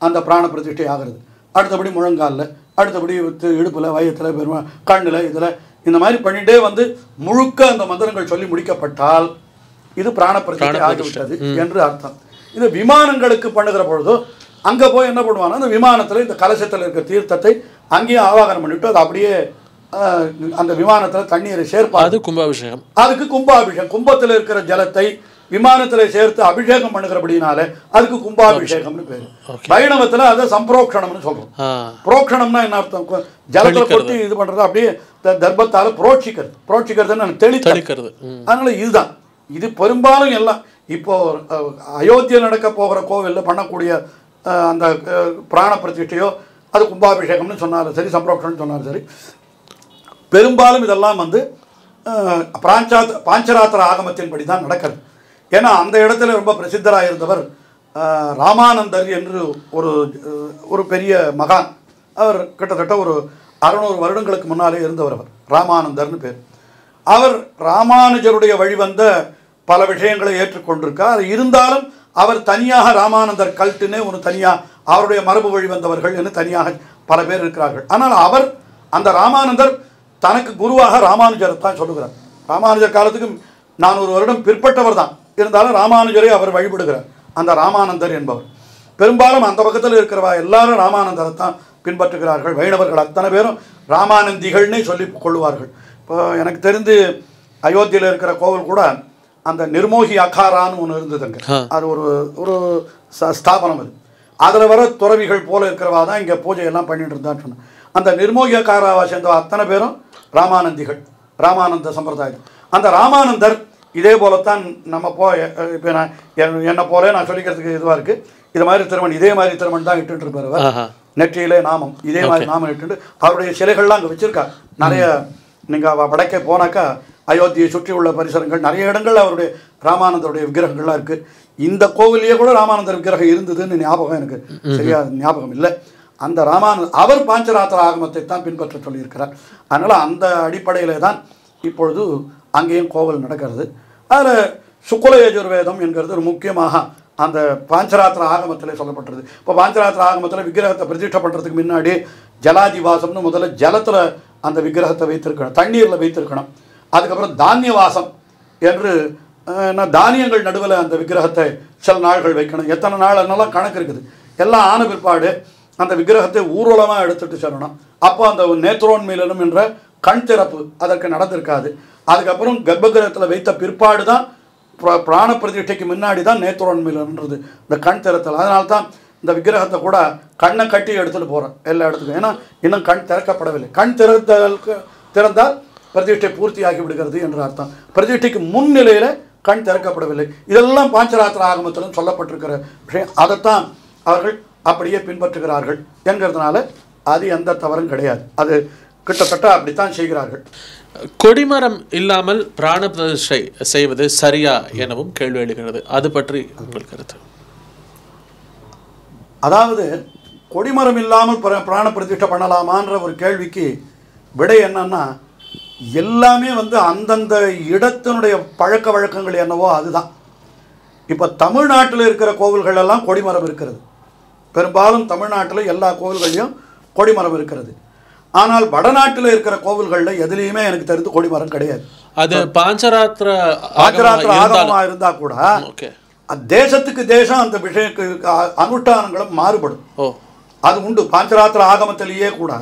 அந்த பிராண பிரதிஷ்டை ஆகிறது. அடுத்தபடி முழங்காலில், அடுத்தபடி இடுப்பில், வயத்தில், பெருமாள் கண்ணில், இதில் இந்த மாதிரி பண்ணிகிட்டே வந்து முழுக்க அந்த மந்திரங்கள் சொல்லி முடிக்கப்பட்டால் இது பிராண பிரதிஷ்டை ஆகிவிட்டது என்று அர்த்தம். இது விமானங்களுக்கு பண்ணுகிற பொழுதோ அங்கே போய் என்ன பண்ணுவாங்கன்னா அந்த விமானத்தில் இந்த கலசத்தில் இருக்கிற தீர்த்தத்தை அங்கேயே ஆவாகனம் பண்ணிவிட்டு அது அப்படியே அந்த விமானத்தில் தண்ணீரை சேர்ப்பாங்க. அது கும்பாபிஷேகம். அதுக்கு கும்பாபிஷேகம். கும்பத்தில் இருக்கிற ஜலத்தை விமானத்தில் சேர்த்து அபிஷேகம் பண்ணுகிறபடினால அதுக்கு கும்பாபிஷேகம்னு பேர். வைணவத்தில் அதை சம்பிரோக்ஷணம்னு சொல்கிறோம். புரோக்ஷணம்னா என்ன அர்த்தம்? ஜலத்தில் கொட்டி இது பண்ணுறது, அப்படியே தர்ப்பத்தால் புரோட்சிக்கிறது. புரோட்சிக்கிறதுன்னு தெளிக்கிறது. அதனால் இதுதான். இது பெரும்பாலும் எல்லாம் இப்போ அயோத்தியில் நடக்க போகிற கோவிலில் பண்ணக்கூடிய அந்த பிராண பிரதிஷ்டையோ அது கும்பாபிஷேகம்னு சொன்னாலும் சரி, சம்பிரோக்ஷணம்னு சொன்னாலும் சரி, பெரும்பாலும் இதெல்லாம் வந்து பாஞ்சராத்திர ஆகமத்தின்படி தான் நடக்கிறது. ஏன்னா அந்த இடத்துல ரொம்ப பிரசித்தராக இருந்தவர் ராமானந்தர் என்று ஒரு பெரிய மகான். அவர் கிட்டத்தட்ட ஒரு 600 வருடங்களுக்கு முன்னாலே இருந்தவர். அவர் ராமானந்தர்னு பேர். அவர் ராமானுஜருடைய வழிவந்த பல விஷயங்களை ஏற்றுக்கொண்டிருக்கார். இருந்தாலும் அவர் தனியாக ராமானந்தர் கல்ட்டுன்னு ஒரு தனியாக அவருடைய மரபு வழி வந்தவர்கள் என்று தனியாக பல பேர் இருக்கிறார்கள். ஆனால் அவர் அந்த ராமானந்தர் தனக்கு குருவாக ராமானுஜரை தான் சொல்லுகிறார். ராமானுஜர் காலத்துக்கு 400 வருடம் பிற்பட்டவர் தான். இருந்தாலும் ராமானுஜரை அவர் வழிபடுகிறார். அந்த ராமானந்தர் என்பவர் பெரும்பாலும் அந்த பக்கத்தில் இருக்கிறவா எல்லாரும் ராமானந்தரை தான் பின்பற்றுகிறார்கள். வைணவர்கள் அத்தனை பேரும் ராமானந்திகள்னே சொல்லி கொள்வார்கள். இப்போ எனக்கு தெரிந்து அயோத்தியில் இருக்கிற கோவில் கூட அந்த நிர்மோகி அகாரான்னு ஒன்று இருந்ததுங்க. அது ஒரு ஸ்தாபனம். அது அதில் வர துறவிகள் போல இருக்கிறவா தான் இங்கே பூஜையெல்லாம் பண்ணிட்டு இருந்தான்னு சொன்னேன். அந்த நிர்மோகி அகாராவை சேர்ந்த அத்தனை பேரும் ராமானந்திகள், ராமானந்த சம்பிரதாயம். அந்த ராமானந்தர் இதே போலத்தான் நம்ம இப்போ நான் என்னை போல நான் சொல்லிக்கிறதுக்கு இதுவாக இருக்குது. இது மாதிரி திருமண், இதே மாதிரி திருமண் தான் இட்டுட்டு இருப்பார். நெற்றியிலே நாமம், இதே மாதிரி நாமம் இட்டு அவருடைய சிலைகள்லாம் அங்கே வச்சுருக்கா நிறைய. நீங்கள் வடக்கே போனாக்கா அயோத்தியை சுற்றி உள்ள பரிசரங்கள் நிறைய இடங்கள் அவருடைய ராமானந்தருடைய விக்கிரகங்கள்லாம் இருக்குது. இந்த கோவிலேயே கூட ராமானந்தர் விக்கிரகம் இருந்ததுன்னு ஞாபகம் எனக்கு சரியா ஞாபகம் இல்லை. அந்த அவர் பாஞ்சராத்திர ஆகமத்தை தான் பின்பற்ற சொல்லியிருக்கிறார். அதனால் அந்த அடிப்படையில் தான் இப்பொழுது அங்கேயும் கோவில் நடக்கிறது. அதில் சுக்குல யஜுர்வேதம் என்கிறது ஒரு முக்கியமாக அந்த பாஞ்சராத்திர ஆகமத்தில் சொல்லப்பட்டது. இப்போ பாஞ்சராத்திர ஆகமத்தில் விக்கிரகத்தை பிரதிஷ்டை பண்ணுறதுக்கு முன்னாடி ஜலாதிவாசம்னு முதல்ல ஜலத்தில் அந்த விக்கிரகத்தை வைத்திருக்கணும், தண்ணீரில் வைத்திருக்கணும். அதுக்கப்புறம் தானியவாசம் என்று தானியங்கள் நடுவில் அந்த விக்கிரகத்தை சில நாள்கள் வைக்கணும். எத்தனை நாள் என்னெல்லாம் கணக்கு இருக்குது. எல்லாம் ஆன பிற்பாடு அந்த விக்கிரகத்தை ஊர்வலமாக எடுத்துகிட்டு செல்லணும். அப்போ அந்த நேத்ரோன்மீலனம் என்ற கண் திறப்பு அதற்கு நடந்திருக்காது. அதுக்கப்புறம் கர்ப்பகிரகத்தில் வைத்த பிற்பாடு தான் பிராண பிரதிஷ்டைக்கு முன்னாடி தான் நேத்ரோன்மீலன்றது இந்த கண் திறத்தல். அதனால தான் இந்த விக்கிரகத்தை கூட கண்ணை கட்டி எடுத்துகிட்டு போகிறோம் எல்லா இடத்துக்கும். ஏன்னா இன்னும் கண் திறக்கப்படவில்லை. கண் திறந்தால் பிரதிஷ்டை பூர்த்தியாகி விடுகிறது என்று அர்த்தம். பிரதிஷ்டைக்கு முன்னிலையில் கண் திறக்கப்படவில்லை. இதெல்லாம் பாஞ்சராத்திர ஆகமத்திலும் சொல்லப்பட்டிருக்கிற விஷயம். அதைத்தான் அவர்கள் அப்படியே பின்பற்றுகிறார்கள் என்கிறதுனால அது எந்த தவறும் கிடையாது. அது கிட்டத்தட்ட அப்படித்தான் செய்கிறார்கள். கொடிமரம் இல்லாமல் பிராண பிரதிஷ்டை செய்வது சரியா எனவும் கேள்வி எழுகிறது. அது பற்றி உங்கள் கருத்து? அதாவது கொடிமரம் இல்லாமல் பிராண பிரதிஷ்டை பண்ணலாமான்ற ஒரு கேள்விக்கு விடை என்னன்னா, எல்லாமே அந்தந்த இடத்தினுடைய பழக்க வழக்கங்கள் என்னவோ அதுதான். இப்போ தமிழ்நாட்டில் இருக்கிற கோவில்கள் எல்லாம் கொடிமரம் இருக்கிறது. பெரும்பாலும் தமிழ்நாட்டில் எல்லா கோவில்கள்லையும் கொடிமரம் இருக்கிறது. ஆனால் வடநாட்டில் இருக்கிற கோவில்களில் எதுலேயுமே எனக்கு தெரிந்து கொடிமரம் கிடையாது. அது பாஞ்சராத்திர ஆகமமாக இருந்தால் கூட தேசத்துக்கு தேசம் அந்த விஷயக்கு அனுஷ்டானங்களும் மாறுபடும். அது உண்டு. பாஞ்சராத்திர ஆகமத்திலேயே கூட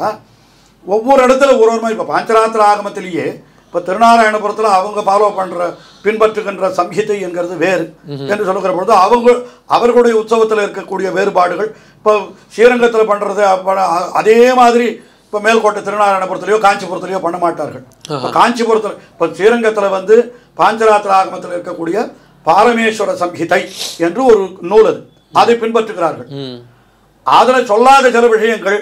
ஒவ்வொரு இடத்துல ஒரு மாதிரி. இப்போ பாஞ்சராத்திர ஆகமத்திலேயே இப்போ திருநாராயணபுரத்தில் அவங்க ஃபாலோ பண்ணுற பின்பற்றுகின்ற சம்ஹிதை என்கிறது வேறு என்று சொல்லுகிற பொழுது அவர்களுடைய உற்சவத்தில் இருக்கக்கூடிய வேறுபாடுகள் இப்போ ஸ்ரீரங்கத்தில் பண்ணுறது அதே மாதிரி இப்போ மேல்கோட்டை திருநாராயணபுரத்துலையோ காஞ்சிபுரத்துலையோ பண்ண மாட்டார்கள். இப்போ காஞ்சிபுரத்தில் இப்போ ஸ்ரீரங்கத்தில் பாஞ்சராத்திர ஆகமத்தில் இருக்கக்கூடிய பாரமேஸ்வர சம்ஹிதை என்று ஒரு நூல், அதை பின்பற்றுகிறார்கள். அதில் சொல்லாத சில விஷயங்கள்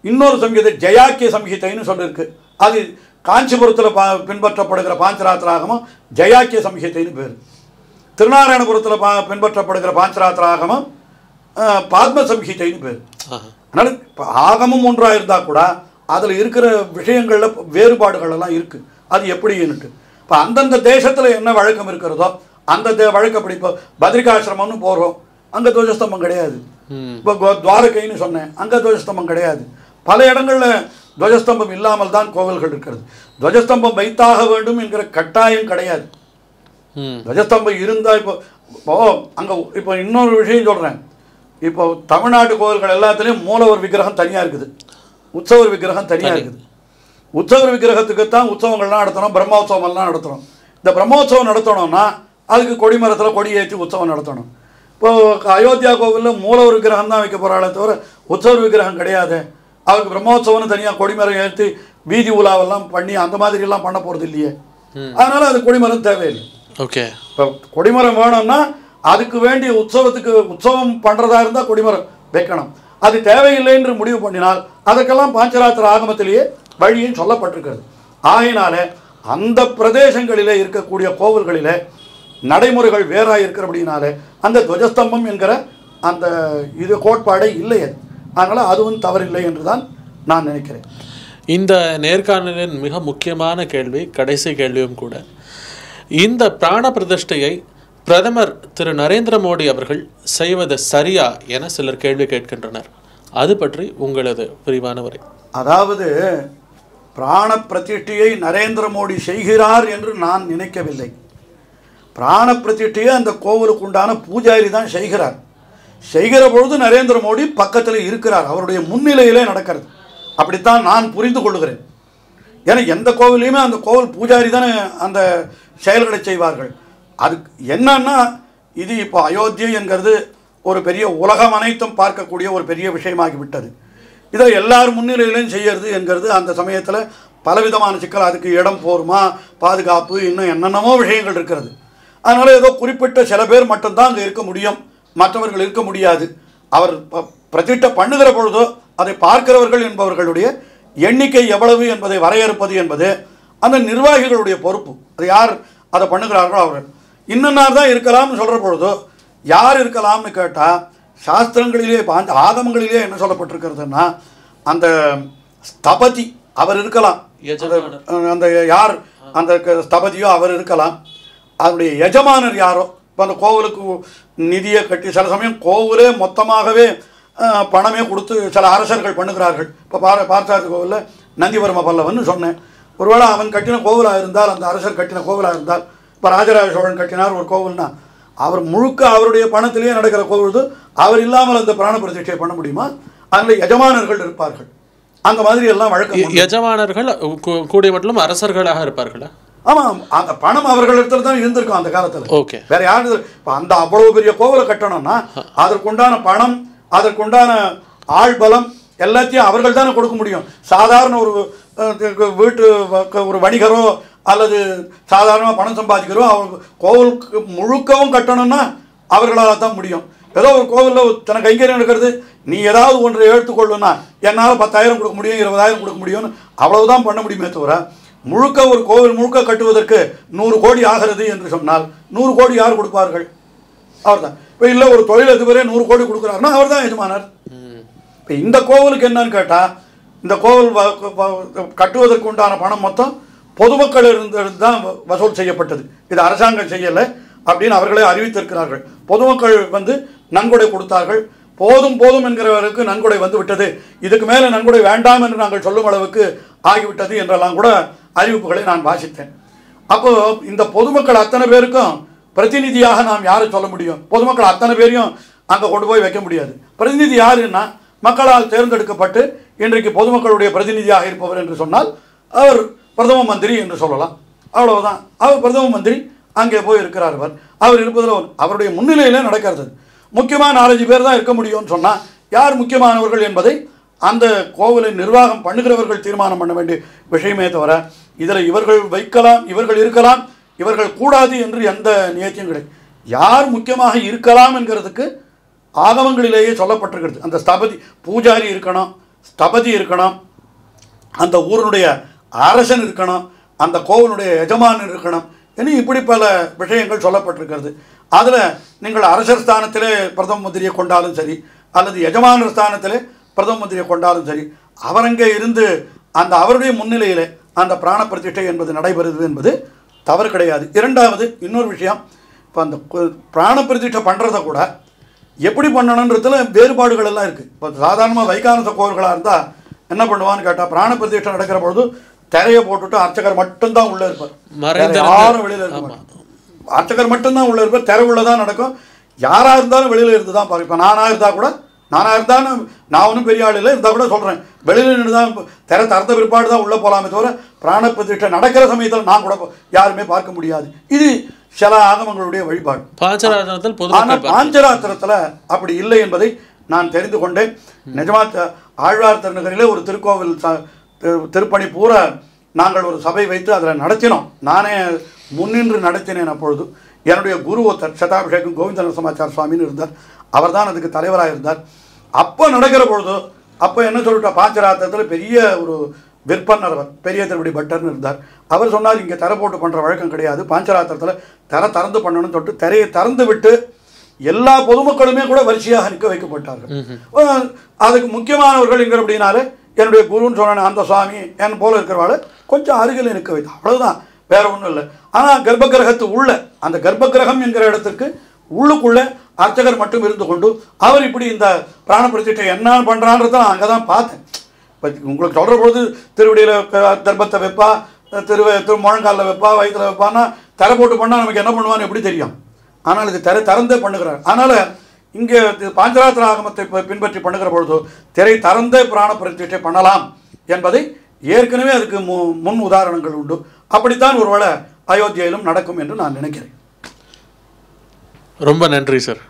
இன்னொரு சம்ஹிதை ஜெயாக்கிய சம்ஹிதைன்னு சொல்லியிருக்கு. அது காஞ்சிபுரத்தில் பின்பற்றப்படுகிற பாஞ்சராத்திர ஆகமம் ஜெயாக்கிய சம்ஹிதைன்னு பேர். திருநாராயணபுரத்தில் பின்பற்றப்படுகிற பாஞ்சராத்திர ஆகமம் பாத்ம சம்ஹிதைன்னு பேர். அதனால் இப்போ ஆகமம் ஒன்றாக இருந்தால் கூட அதில் இருக்கிற விஷயங்களில் வேறுபாடுகள் எல்லாம் இருக்குது. அது எப்படின்னுட்டு இப்போ அந்தந்த தேசத்தில் என்ன வழக்கம் இருக்கிறதோ அந்த வழக்கப்படி இப்போ பத்ரிகாசிரமம்னு போகிறோம், அங்கே துவஜஸ்தம்பம் கிடையாது. இப்போ துவாரகைன்னு சொன்னேன், அங்கே துவஜஸ்தம்பம் கிடையாது. பல இடங்களில் துவஜஸ்தம்பம் இல்லாமல் தான் கோவில்கள் இருக்கிறது. துவஜஸ்தம்பம் வைத்தாக வேண்டும் என்கிற கட்டாயம் கிடையாது. துவஜஸ்தம்பம் இருந்தால் இப்போ அங்கே இப்போ இன்னொரு விஷயம் சொல்கிறேன். இப்போ தமிழ்நாட்டு கோவில்கள் எல்லாத்துலேயும் மூலவர் விக்கிரகம் தனியாக இருக்குது, உற்சவர் விக்கிரகம் தனியாக இருக்குது. உற்சவர் விக்கிரகத்துக்குத்தான் உற்சவங்கள்லாம் நடத்தணும், பிரம்மோற்சவம்லாம் நடத்தணும். இந்த பிரம்மோற்சவம் நடத்தணும்னா அதுக்கு கொடிமரத்தில் கொடி ஏற்றி உற்சவம் நடத்தணும். இப்போது அயோத்தியா கோவிலில் மூலவர் விக்கிரகம் தான் வைக்க போகிறாளே தவிர உற்சவர் விக்கிரகம் கிடையாது. அவருக்கு பிரம்மோற்சவம்னு தனியாக கொடிமரம் ஏற்றி வீதி உலாவெல்லாம் பண்ணி அந்த மாதிரிலாம் பண்ண போகிறது இல்லையே. அதனால் அது கொடிமரம் தேவையில்லை. ஓகே. இப்போ கொடிமரம் வேணும்னா அதுக்கு வேண்டிய உற்சவம் பண்ணுறதா இருந்தால் கொடிமரம் வைக்கணும். அது தேவையில்லை என்று முடிவு பண்ணினால் அதற்கெல்லாம் பாஞ்சராத்திர ஆகமத்திலேயே வழியும் சொல்லப்பட்டிருக்கிறது. ஆகையினால அந்த பிரதேசங்களிலே இருக்கக்கூடிய கோவில்களிலே நடைமுறைகள் வேறாக இருக்கிறபடினாலே அந்த துவஜஸ்தம்பம் என்கிற அந்த இது கோட்பாடே இல்லை. அதனால் அதுவும் தவறில்லை என்று தான் நான் நினைக்கிறேன். இந்த நேர்காணலின் மிக முக்கியமான கேள்வி, கடைசி கேள்வியும் கூட, இந்த பிராண பிரதிஷ்டையை பிரதமர் திரு நரேந்திர மோடி அவர்கள் செய்வது சரியா என சிலர் கேள்வி கேட்கின்றனர். அது பற்றி உங்களது விரிவான உரை. அதாவது பிராண பிரதிஷ்டையை நரேந்திர மோடி செய்கிறார் என்று நான் நினைக்கவில்லை. பிராண பிரதிஷ்டையை அந்த கோவிலுக்கு உண்டான பூஜாரி தான் செய்கிறார். செய்கிற பொழுது நரேந்திர மோடி பக்கத்தில் இருக்கிறார், அவருடைய முன்னிலையிலே நடக்கிறது. அப்படித்தான் நான் புரிந்து கொள்ளுகிறேன். ஏன்னா எந்த கோவிலையுமே அந்த கோவில் பூஜாரி தானே அந்த செயல்களை செய்வார்கள். அதுக்கு என்னன்னா, இது இப்போ அயோத்தியை என்கிறது ஒரு பெரிய உலகம் அனைத்தும் பார்க்கக்கூடிய ஒரு பெரிய விஷயமாகிவிட்டது. இதில் எல்லாரும் முன்னிலையிலையும் செய்யறது என்கிறது அந்த சமயத்தில் பலவிதமான சிக்கல். அதுக்கு இடம் போருமா, பாதுகாப்பு, இன்னும் என்னென்னமோ விஷயங்கள் இருக்கிறது. அதனால் ஏதோ குறிப்பிட்ட சில பேர் மட்டும்தான் அங்கே இருக்க முடியும், மற்றவர்கள் இருக்க முடியாது. அவர் பிரதிஷ்டை பண்ணுகிற பொழுதோ அதை பார்க்கிறவர்கள் என்பவர்களுடைய எண்ணிக்கை எவ்வளவு என்பதை வரையறுப்பது என்பது அந்த நிர்வாகிகளுடைய பொறுப்பு. அது யார் அதை பண்ணுகிறார்களோ அவர்கள். இன்னன்னார் தான் இருக்கலாம்னு சொல்கிற பொழுதோ யார் இருக்கலாம்னு கேட்டால் சாஸ்திரங்களிலே அந்த ஆகமங்களிலே என்ன சொல்லப்பட்டிருக்கிறதுன்னா அந்த ஸ்தபதி அவர் இருக்கலாம். அந்த யார் அந்த ஸ்தபதியோ அவர் இருக்கலாம். அதனுடைய எஜமானர் யாரோ, இப்போ அந்த கோவிலுக்கு நிதியை கட்டி சில சமயம் கோவிலே மொத்தமாகவே பணமே கொடுத்து சில அரசர்கள் பண்ணுகிறார்கள். இப்போ பார்த்தசாரதி கோவிலில் நந்திவர்ம பல்லவன் சொன்னேன். ஒருவேளை அவன் கட்டின கோவிலாக இருந்தால், அந்த அரசர் கட்டின கோவிலாக இருந்தால், இப்போ ராஜராஜ சோழன் கட்டினார் ஒரு கோவில்னா அவர் முழுக்க அவருடைய பணத்திலேயே நடக்கிற கோவில், அவர் இல்லாமல் அந்த பிராண பிரதிஷ்டையை பண்ண முடியுமா? அதில் எஜமானர்கள் இருப்பார்கள். அந்த மாதிரி எல்லாம் வழக்கம். எஜமானர்கள் கூடிய மட்டும் அரசர்களாக இருப்பார்களா? ஆமாம், அந்த பணம் அவர்களிடத்துல தான் இருந்திருக்கும் அந்த காலத்தில். ஓகே. வேற யாரு? இப்போ அந்த அவ்வளவு பெரிய கோவிலை கட்டணும்னா அதற்குண்டான பணம், அதற்குண்டான ஆள் பலம் எல்லாத்தையும் அவர்கள் தானே கொடுக்க முடியும். சாதாரண ஒரு வீட்டு ஒரு வணிகரோ அல்லது சாதாரணமாக பணம் சம்பாதிக்கிறோ அவங்க கோவிலுக்கு முழுக்கவும் கட்டணும்னா அவர்களால் தான் முடியும். ஏதோ ஒரு கோவிலில் தனக்கு கைங்கரியம் நடக்கிறது, நீ ஏதாவது ஒன்றை எடுத்துக்கொள்ளுன்னா என்னால் 10,000 கொடுக்க முடியும், 20,000 கொடுக்க முடியும்னு அவ்வளவுதான் பண்ண முடியுமே தவிர, முழுக்க ஒரு கோவில் முழுக்க கட்டுவதற்கு 100 கோடி ஆகிறது என்று சொன்னால் 100 கோடி யார் கொடுப்பார்கள்? அவர் தான். இப்போ இல்லை ஒரு தொழிலதிபரே 100 கோடி கொடுக்குறாருன்னா அவர் தான் எஜமானர். இப்போ இந்த கோவிலுக்கு என்னன்னு கேட்டால், இந்த கோவில் கட்டுவதற்கு உண்டான பணம் மொத்தம் பொதுமக்கள் இருந்து தான் வசூல் செய்யப்பட்டது. இது அரசாங்கம் செய்யலை அப்படின்னு அவர்களே அறிவித்திருக்கிறார்கள். பொதுமக்கள் வந்து நன்கொடை கொடுத்தார்கள். போதும் போதும் என்கிறவர்களுக்கு நன்கொடை வந்து விட்டது, இதுக்கு மேலே நன்கொடை வேண்டாம் என்று நாங்கள் சொல்லும் அளவுக்கு ஆகிவிட்டது என்றெல்லாம் கூட அறிவிப்புகளை நான் வாசித்தேன். அப்போது இந்த பொதுமக்கள் அத்தனை பேருக்கும் பிரதிநிதியாக நாம் யாரை சொல்ல முடியும்? பொதுமக்கள் அத்தனை பேரையும் அங்கே கொண்டு போய் வைக்க முடியாது. பிரதிநிதி யாருன்னா மக்களால் தேர்ந்தெடுக்கப்பட்டு இன்றைக்கு பொதுமக்களுடைய பிரதிநிதியாக இருப்பவர் என்று சொன்னால் அவர் பிரதம மந்திரி என்று சொல்லலாம். அவ்வளவுதான். அவர் பிரதம மந்திரி அங்கே போய் இருக்கிறார். அவர் இருப்பதில் அவருடைய முன்னிலையில் நடக்கிறது. முக்கியமான 4-5 பேர் தான் இருக்க முடியும்னு சொன்னால் யார் முக்கியமானவர்கள் என்பதை அந்த கோவிலை நிர்வாகம் பண்ணுகிறவர்கள் தீர்மானம் பண்ண வேண்டிய விஷயமே தவிர, இதில் இவர்கள் வைக்கலாம், இவர்கள் இருக்கலாம், இவர்கள் கூடாது என்று எந்த நியத்தியும் கிடையாது. யார் முக்கியமாக இருக்கலாம் என்கிறதுக்கு ஆகமங்களிலேயே சொல்லப்பட்டிருக்கிறது. அந்த ஸ்தபதி பூஜாரி இருக்கணும், ஸ்தபதி இருக்கணும், அந்த ஊரினுடைய அரசன் இருக்கணும், அந்த கோவிலுடைய எஜமானன் இருக்கணும், இனி இப்படி பல விஷயங்கள் சொல்லப்பட்டிருக்கிறது. அதில் நீங்கள் அரசர் ஸ்தானத்திலே பிரதம மந்திரியை கொண்டாலும் சரி, அல்லது எஜமானர் ஸ்தானத்திலே பிரதம மந்திரியை கொண்டாலும் சரி, அவரங்கே இருந்து அந்த அவருடைய முன்னிலையிலே அந்த பிராண பிரதிஷ்டை என்பது நடைபெறுது என்பது தவறு கிடையாது. இரண்டாவது இன்னொரு விஷயம், இப்போ அந்த பிராண பிரதிஷ்டை பண்ணுறத கூட எப்படி பண்ணணுன்றதுல வேறுபாடுகள் எல்லாம் இருக்குது. இப்போ சாதாரணமாக வைகானச கோவில்களாக இருந்தால் என்ன பண்ணுவான்னு கேட்டால், பிராண பிரதிஷ்டை நடக்கிற பொழுது திரையை போட்டுட்டு அர்ச்சகர் மட்டும்தான் உள்ளே இருப்பார், யாரும் வெளியில் இருக்க மாட்டாங்க. அர்ச்சகர் மட்டும்தான் உள்ளே இருப்பார், திரை உள்ளதான் நடக்கும். யாராக இருந்தாலும் வெளியில் இருந்து தான் பார்ப்பேன். இப்போ நானாக இருந்தாலும் நான் ஒன்றும் பெரிய ஆள் இல்லை, இருந்தால் கூட சொல்கிறேன், வெளியில் நின்று தான் திரை திறந்த பிற்பாடு தான் உள்ளே போகலாமே தவிர பிராண பிரதிஷ்டை நடக்கிற சமயத்தில் நான் கூட யாருமே பார்க்க முடியாது. இது சில ஆகமங்களுடைய வழிபாடு. ஆனால் பாஞ்சராத்திரத்தில் அப்படி இல்லை என்பதை நான் தெரிந்து கொண்டேன். நிஜமா ஆழ்வார் திருநகரிலே ஒரு திருக்கோவில் திருப்பணி பூரா நாங்கள் ஒரு சபை வைத்து அதில் நடத்தினோம். நானே முன்னின்று நடத்தினேன். அப்பொழுது என்னுடைய குரு ஒருத்தர் சதாபிஷேகம் கோவிந்த நரசிம்மாச்சார சுவாமின்னு இருந்தார், அவர் தான் அதுக்கு தலைவராக இருந்தார். அப்போ நடக்கிற பொழுது அப்போ என்ன சொல்லிட்டா, பாஞ்சராத்திரத்தில் பெரிய ஒரு விற்பனர், பெரிய திருப்படி பட்டர்னு இருந்தார். அவர் சொன்னார், இங்கே திரை போட்டு பண்ணுற வழக்கம் கிடையாது, பாஞ்சராத்திரத்தில் திரை திறந்து பண்ணணும்னு சொல்லிட்டு திரையை திறந்து விட்டு எல்லா பொதுமக்களுமே கூட வரிசையாக நிற்க வைக்கப்பட்டார்கள். அதுக்கு முக்கியமானவர்கள் என்கிற அப்படின்னாலே என்னுடைய குருன்னு சொன்ன அந்த சுவாமி என் போல இருக்கிறவாள் கொஞ்சம் அருகில் நிற்க வைத்தா, அவ்வளவுதான், வேற ஒன்றும் இல்லை. ஆனால் கர்ப்பகிரகத்து உள்ள அந்த கர்ப்பகிரகம் என்கிற இடத்துக்கு உள்ளுக்குள்ளே அர்ச்சகர் மட்டும் இருந்து கொண்டு அவர் இப்படி இந்த பிராண பிரதிஷ்டை என்ன பண்ணுறான்றத நான் அங்கே தான் பார்த்தேன். இப்போ உங்களுக்கு சொல்கிற பொழுது திருவடியில் கர்ப்பத்தை வைப்பா, முழங்காலில் வைப்பா, வயிற்றில் வைப்பான்னா திரை போட்டு பண்ணால் நமக்கு என்ன பண்ணுவான்னு எப்படி தெரியும்? ஆனால் இது திறந்தே பண்ணுகிறார். அதனால் இங்கே பாஞ்சராத்திர ஆகமத்தை பின்பற்றி பண்ணுகிற பொழுது திரை திறந்தே பிராண பிரதிஷ்டை பண்ணலாம் என்பதை ஏற்கனவே அதுக்கு முன் உதாரணங்கள் உண்டு. அப்படித்தான் ஒருவேளை அயோத்தியிலும் நடக்கும் என்று நான் நினைக்கிறேன். ரொம்ப நன்றி சார்.